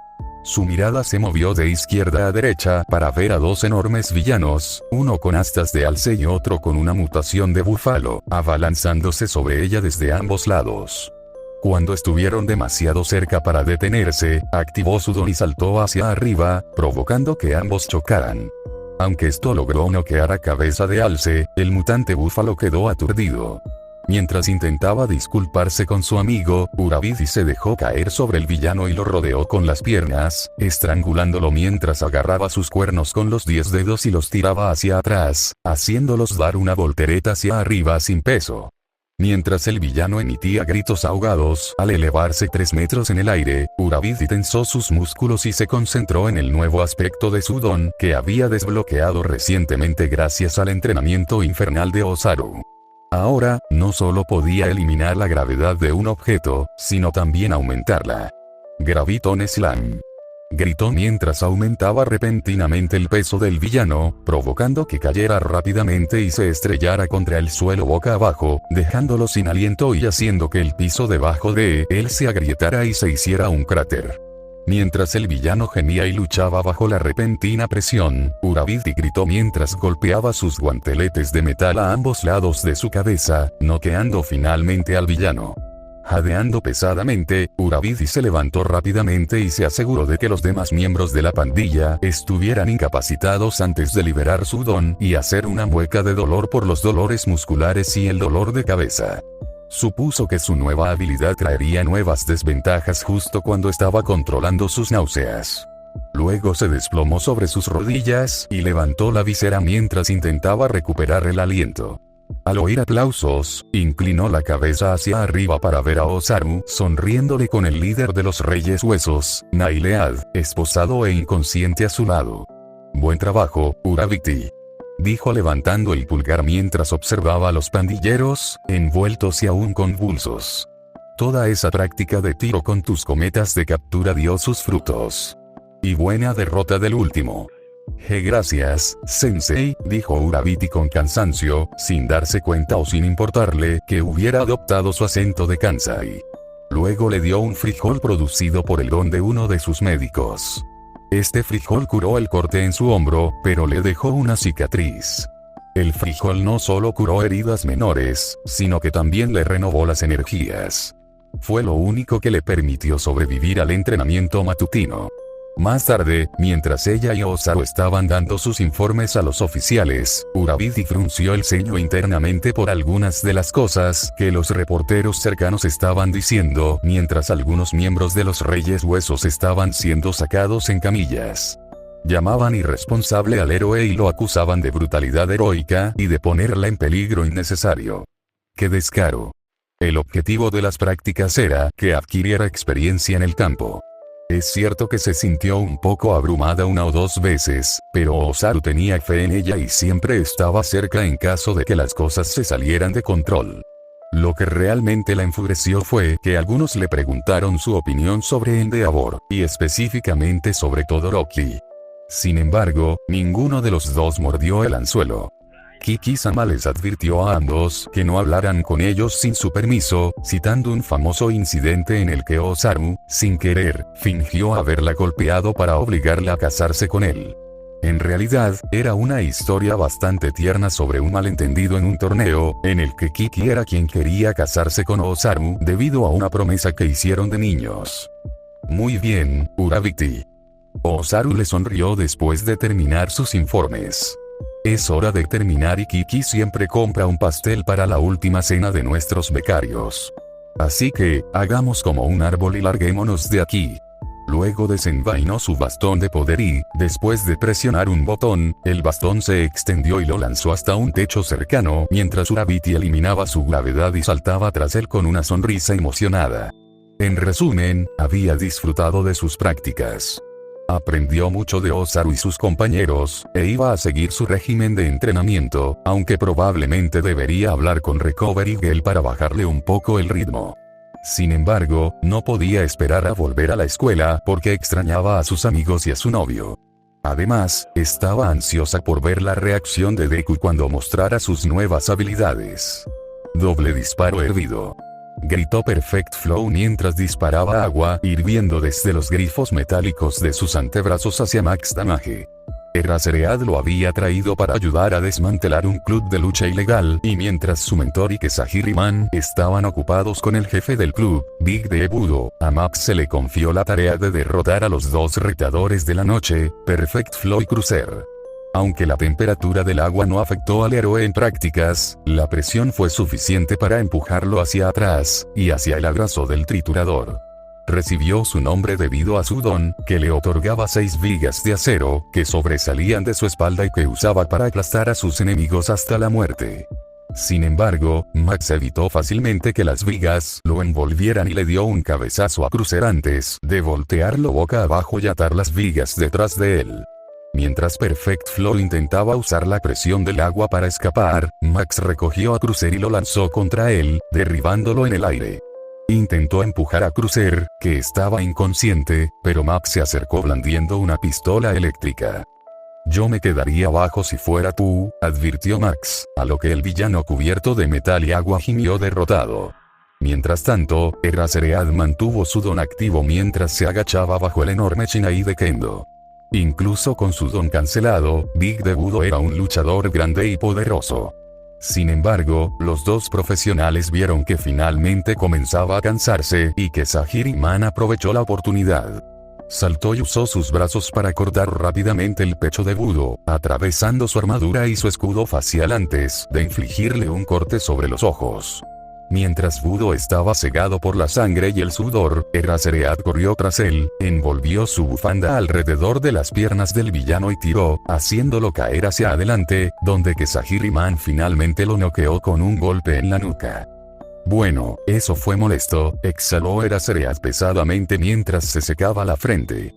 Su mirada se movió de izquierda a derecha para ver a 2 enormes villanos, uno con astas de alce y otro con una mutación de búfalo, abalanzándose sobre ella desde ambos lados. Cuando estuvieron demasiado cerca para detenerse, activó su don y saltó hacia arriba, provocando que ambos chocaran. Aunque esto logró noquear a Cabeza de Alce, el mutante búfalo quedó aturdido. Mientras intentaba disculparse con su amigo, Uraviti se dejó caer sobre el villano y lo rodeó con las piernas, estrangulándolo mientras agarraba sus cuernos con los 10 dedos y los tiraba hacia atrás, haciéndolos dar una voltereta hacia arriba sin peso. Mientras el villano emitía gritos ahogados al elevarse 3 metros en el aire, Uraviti tensó sus músculos y se concentró en el nuevo aspecto de su don que había desbloqueado recientemente gracias al entrenamiento infernal de Osaru. Ahora, no solo podía eliminar la gravedad de un objeto, sino también aumentarla. Graviton Slam. Gritó mientras aumentaba repentinamente el peso del villano, provocando que cayera rápidamente y se estrellara contra el suelo boca abajo, dejándolo sin aliento y haciendo que el piso debajo de él se agrietara y se hiciera un cráter. Mientras el villano gemía y luchaba bajo la repentina presión, Uraviti gritó mientras golpeaba sus guanteletes de metal a ambos lados de su cabeza, noqueando finalmente al villano. Jadeando pesadamente, Uraviti se levantó rápidamente y se aseguró de que los demás miembros de la pandilla estuvieran incapacitados antes de liberar su don y hacer una mueca de dolor por los dolores musculares y el dolor de cabeza. Supuso que su nueva habilidad traería nuevas desventajas justo cuando estaba controlando sus náuseas. Luego se desplomó sobre sus rodillas y levantó la visera mientras intentaba recuperar el aliento. Al oír aplausos, inclinó la cabeza hacia arriba para ver a Osaru sonriéndole con el líder de los Reyes Huesos, Nailead, esposado e inconsciente a su lado. «Buen trabajo, Uraviti», dijo levantando el pulgar mientras observaba a los pandilleros, envueltos y aún convulsos. «Toda esa práctica de tiro con tus cometas de captura dio sus frutos. Y buena derrota del último». «Gracias, Sensei», dijo Uraviti con cansancio, sin darse cuenta o sin importarle que hubiera adoptado su acento de Kansai. Luego le dio un frijol producido por el don de uno de sus médicos. Este frijol curó el corte en su hombro, pero le dejó una cicatriz. El frijol no solo curó heridas menores, sino que también le renovó las energías. Fue lo único que le permitió sobrevivir al entrenamiento matutino. Más tarde, mientras ella y Osaru estaban dando sus informes a los oficiales, Uraviti frunció el ceño internamente por algunas de las cosas que los reporteros cercanos estaban diciendo mientras algunos miembros de los Reyes Huesos estaban siendo sacados en camillas. Llamaban irresponsable al héroe y lo acusaban de brutalidad heroica y de ponerla en peligro innecesario. ¡Qué descaro! El objetivo de las prácticas era que adquiriera experiencia en el campo. Es cierto que se sintió un poco abrumada 1 o 2 veces, pero Osaru tenía fe en ella y siempre estaba cerca en caso de que las cosas se salieran de control. Lo que realmente la enfureció fue que algunos le preguntaron su opinión sobre Endeavor, y específicamente sobre Todoroki. Sin embargo, ninguno de los dos mordió el anzuelo. Kiki-sama les advirtió a ambos que no hablaran con ellos sin su permiso, citando un famoso incidente en el que Osaru, sin querer, fingió haberla golpeado para obligarla a casarse con él. En realidad, era una historia bastante tierna sobre un malentendido en un torneo, en el que Kiki era quien quería casarse con Osaru debido a una promesa que hicieron de niños. Muy bien, Urabiti. Osaru le sonrió después de terminar sus informes. Es hora de terminar y Kiki siempre compra un pastel para la última cena de nuestros becarios. Así que, hagamos como un árbol y larguémonos de aquí. Luego desenvainó su bastón de poder y, después de presionar un botón, el bastón se extendió y lo lanzó hasta un techo cercano mientras Urabiti eliminaba su gravedad y saltaba tras él con una sonrisa emocionada. En resumen, había disfrutado de sus prácticas. Aprendió mucho de Osaru y sus compañeros, e iba a seguir su régimen de entrenamiento, aunque probablemente debería hablar con Recovery Girl para bajarle un poco el ritmo. Sin embargo, no podía esperar a volver a la escuela porque extrañaba a sus amigos y a su novio. Además, estaba ansiosa por ver la reacción de Deku cuando mostrara sus nuevas habilidades. Doble disparo hervido. Gritó Perfect Flow mientras disparaba agua hirviendo desde los grifos metálicos de sus antebrazos hacia Max Damage. Eraserhead lo había traído para ayudar a desmantelar un club de lucha ilegal y mientras su mentor y Kesahiri-man estaban ocupados con el jefe del club, Big de Budo, a Max se le confió la tarea de derrotar a los dos retadores de la noche, Perfect Flow y Cruiser. Aunque la temperatura del agua no afectó al héroe en prácticas, la presión fue suficiente para empujarlo hacia atrás, y hacia el abrazo del triturador. Recibió su nombre debido a su don, que le otorgaba 6 vigas de acero, que sobresalían de su espalda y que usaba para aplastar a sus enemigos hasta la muerte. Sin embargo, Max evitó fácilmente que las vigas lo envolvieran y le dio un cabezazo a Cruiser antes de voltearlo boca abajo y atar las vigas detrás de él. Mientras Perfect Flow intentaba usar la presión del agua para escapar, Max recogió a Cruiser y lo lanzó contra él, derribándolo en el aire. Intentó empujar a Cruiser, que estaba inconsciente, pero Max se acercó blandiendo una pistola eléctrica. Yo me quedaría abajo si fuera tú, advirtió Max, a lo que el villano cubierto de metal y agua gimió derrotado. Mientras tanto, Eraserhead mantuvo su don activo mientras se agachaba bajo el enorme Shinai de Kendo. Incluso con su don cancelado, Big de Budo era un luchador grande y poderoso. Sin embargo, los dos profesionales vieron que finalmente comenzaba a cansarse y que Kesahiri-man aprovechó la oportunidad. Saltó y usó sus brazos para cortar rápidamente el pecho de Budo, atravesando su armadura y su escudo facial antes de infligirle un corte sobre los ojos. Mientras Budo estaba cegado por la sangre y el sudor, Eraserhead corrió tras él, envolvió su bufanda alrededor de las piernas del villano y tiró, haciéndolo caer hacia adelante, donde Kesahiri-man finalmente lo noqueó con un golpe en la nuca. Bueno, eso fue molesto, exhaló Eraserhead pesadamente mientras se secaba la frente.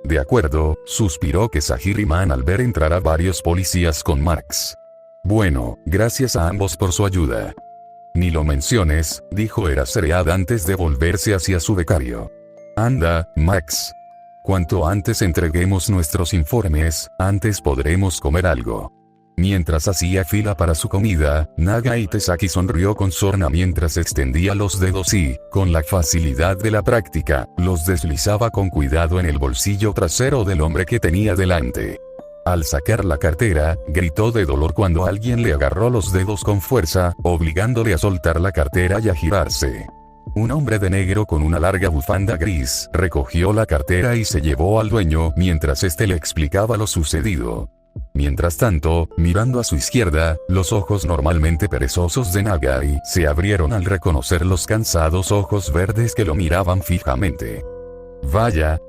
De acuerdo, suspiró Kesahiri-man al ver entrar a varios policías con Max. Bueno, gracias a ambos por su ayuda. Ni lo menciones, dijo Eraserhead antes de volverse hacia su becario. Anda, Max. Cuanto antes entreguemos nuestros informes, antes podremos comer algo. Mientras hacía fila para su comida, Nagai Tesaki sonrió con sorna mientras extendía los dedos y, con la facilidad de la práctica, los deslizaba con cuidado en el bolsillo trasero del hombre que tenía delante. Al sacar la cartera, gritó de dolor cuando alguien le agarró los dedos con fuerza, obligándole a soltar la cartera y a girarse. Un hombre de negro con una larga bufanda gris recogió la cartera y se llevó al dueño mientras este le explicaba lo sucedido. Mientras tanto, mirando a su izquierda, los ojos normalmente perezosos de Nagai se abrieron al reconocer los cansados ojos verdes que lo miraban fijamente. Vaya,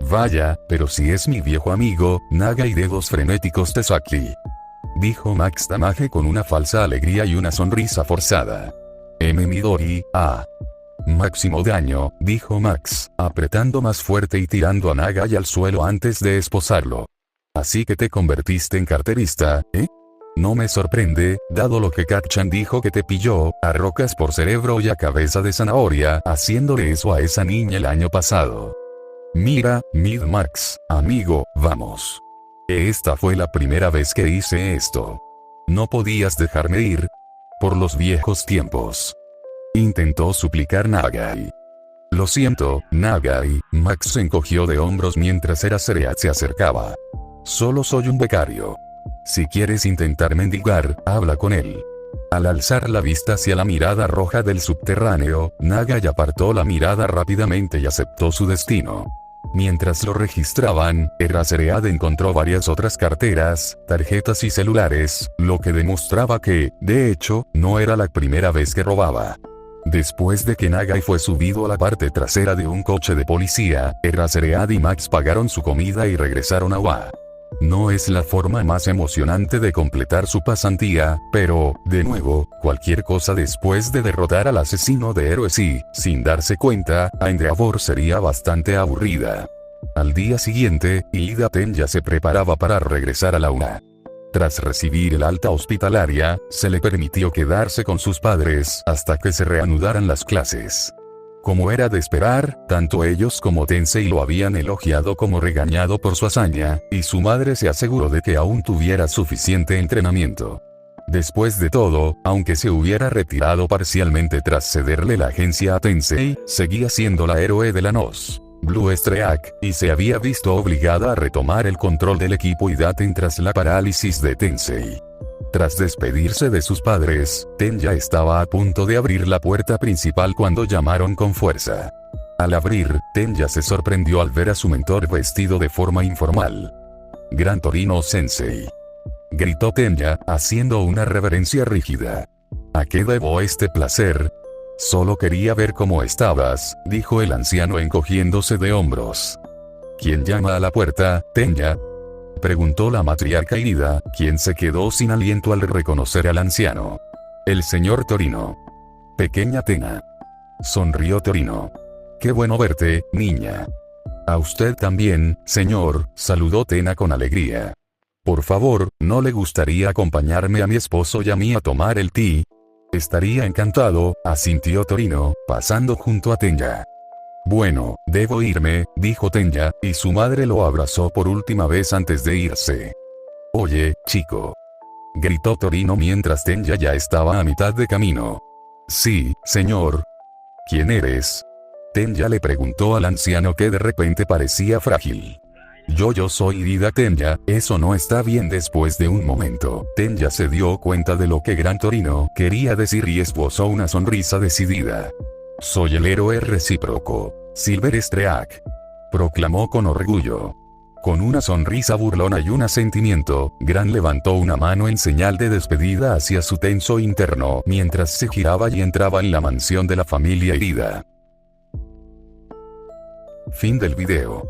pero si es mi viejo amigo, Nagai dedos frenéticos Tesaki. Dijo Max Damage con una falsa alegría y una sonrisa forzada. Midori, máximo daño, dijo Max, apretando más fuerte y tirando a Nagai al suelo antes de esposarlo. Así que te convertiste en carterista, ¿eh? No me sorprende, dado lo que Kacchan dijo que te pilló, a rocas por cerebro y a cabeza de zanahoria, haciéndole eso a esa niña el año pasado. Mira, Max, amigo, vamos. Esta fue la primera vez que hice esto. ¿No podías dejarme ir? Por los viejos tiempos. Intentó suplicar Nagai. Lo siento, Nagai, Max se encogió de hombros mientras Eraserhead se acercaba. Solo soy un becario. Si quieres intentar mendigar, habla con él. Al alzar la vista hacia la mirada roja del subterráneo, Nagai apartó la mirada rápidamente y aceptó su destino. Mientras lo registraban, Eraserhead encontró varias otras carteras, tarjetas y celulares, lo que demostraba que, de hecho, no era la primera vez que robaba. Después de que Nagai fue subido a la parte trasera de un coche de policía, Eraserhead y Max pagaron su comida y regresaron a Wa. No es la forma más emocionante de completar su pasantía, pero, de nuevo, cualquier cosa después de derrotar al asesino de héroes y, sin darse cuenta, a Endeavor sería bastante aburrida. Al día siguiente, Ida Tenya se preparaba para regresar a la UNA. Tras recibir el alta hospitalaria, se le permitió quedarse con sus padres hasta que se reanudaran las clases. Como era de esperar, tanto ellos como Tensei lo habían elogiado como regañado por su hazaña, y su madre se aseguró de que aún tuviera suficiente entrenamiento. Después de todo, aunque se hubiera retirado parcialmente tras cederle la agencia a Tensei, seguía siendo la héroe de la NOS, Blue Streak, y se había visto obligada a retomar el control del equipo Idaten tras la parálisis de Tensei. Tras despedirse de sus padres, Tenya estaba a punto de abrir la puerta principal cuando llamaron con fuerza. Al abrir, Tenya se sorprendió al ver a su mentor vestido de forma informal. «Gran Torino Sensei», gritó Tenya, haciendo una reverencia rígida. «¿A qué debo este placer?» «Solo quería ver cómo estabas», dijo el anciano encogiéndose de hombros. «¿Quién llama a la puerta, Tenya?», preguntó la matriarca Ida, quien se quedó sin aliento al reconocer al anciano. «El señor Torino». «Pequeña Tena», sonrió Torino. «Qué bueno verte, niña». «A usted también, señor», saludó Tena con alegría. «Por favor, ¿no le gustaría acompañarme a mi esposo y a mí a tomar el té?» «Estaría encantado», asintió Torino, pasando junto a Tenya. «Bueno, debo irme», dijo Tenya, y su madre lo abrazó por última vez antes de irse. «Oye, chico», gritó Torino mientras Tenya ya estaba a mitad de camino. «Sí, señor». «¿Quién eres?», Tenya le preguntó al anciano que de repente parecía frágil. Yo soy Ida Tenya». «Eso no está bien». Después de un momento, Tenya se dio cuenta de lo que Gran Torino quería decir y esbozó una sonrisa decidida. «Soy el héroe recíproco, Silver Streak», proclamó con orgullo. Con una sonrisa burlona y un asentimiento, Gran levantó una mano en señal de despedida hacia su tenso interno mientras se giraba y entraba en la mansión de la familia Ida. Fin del video.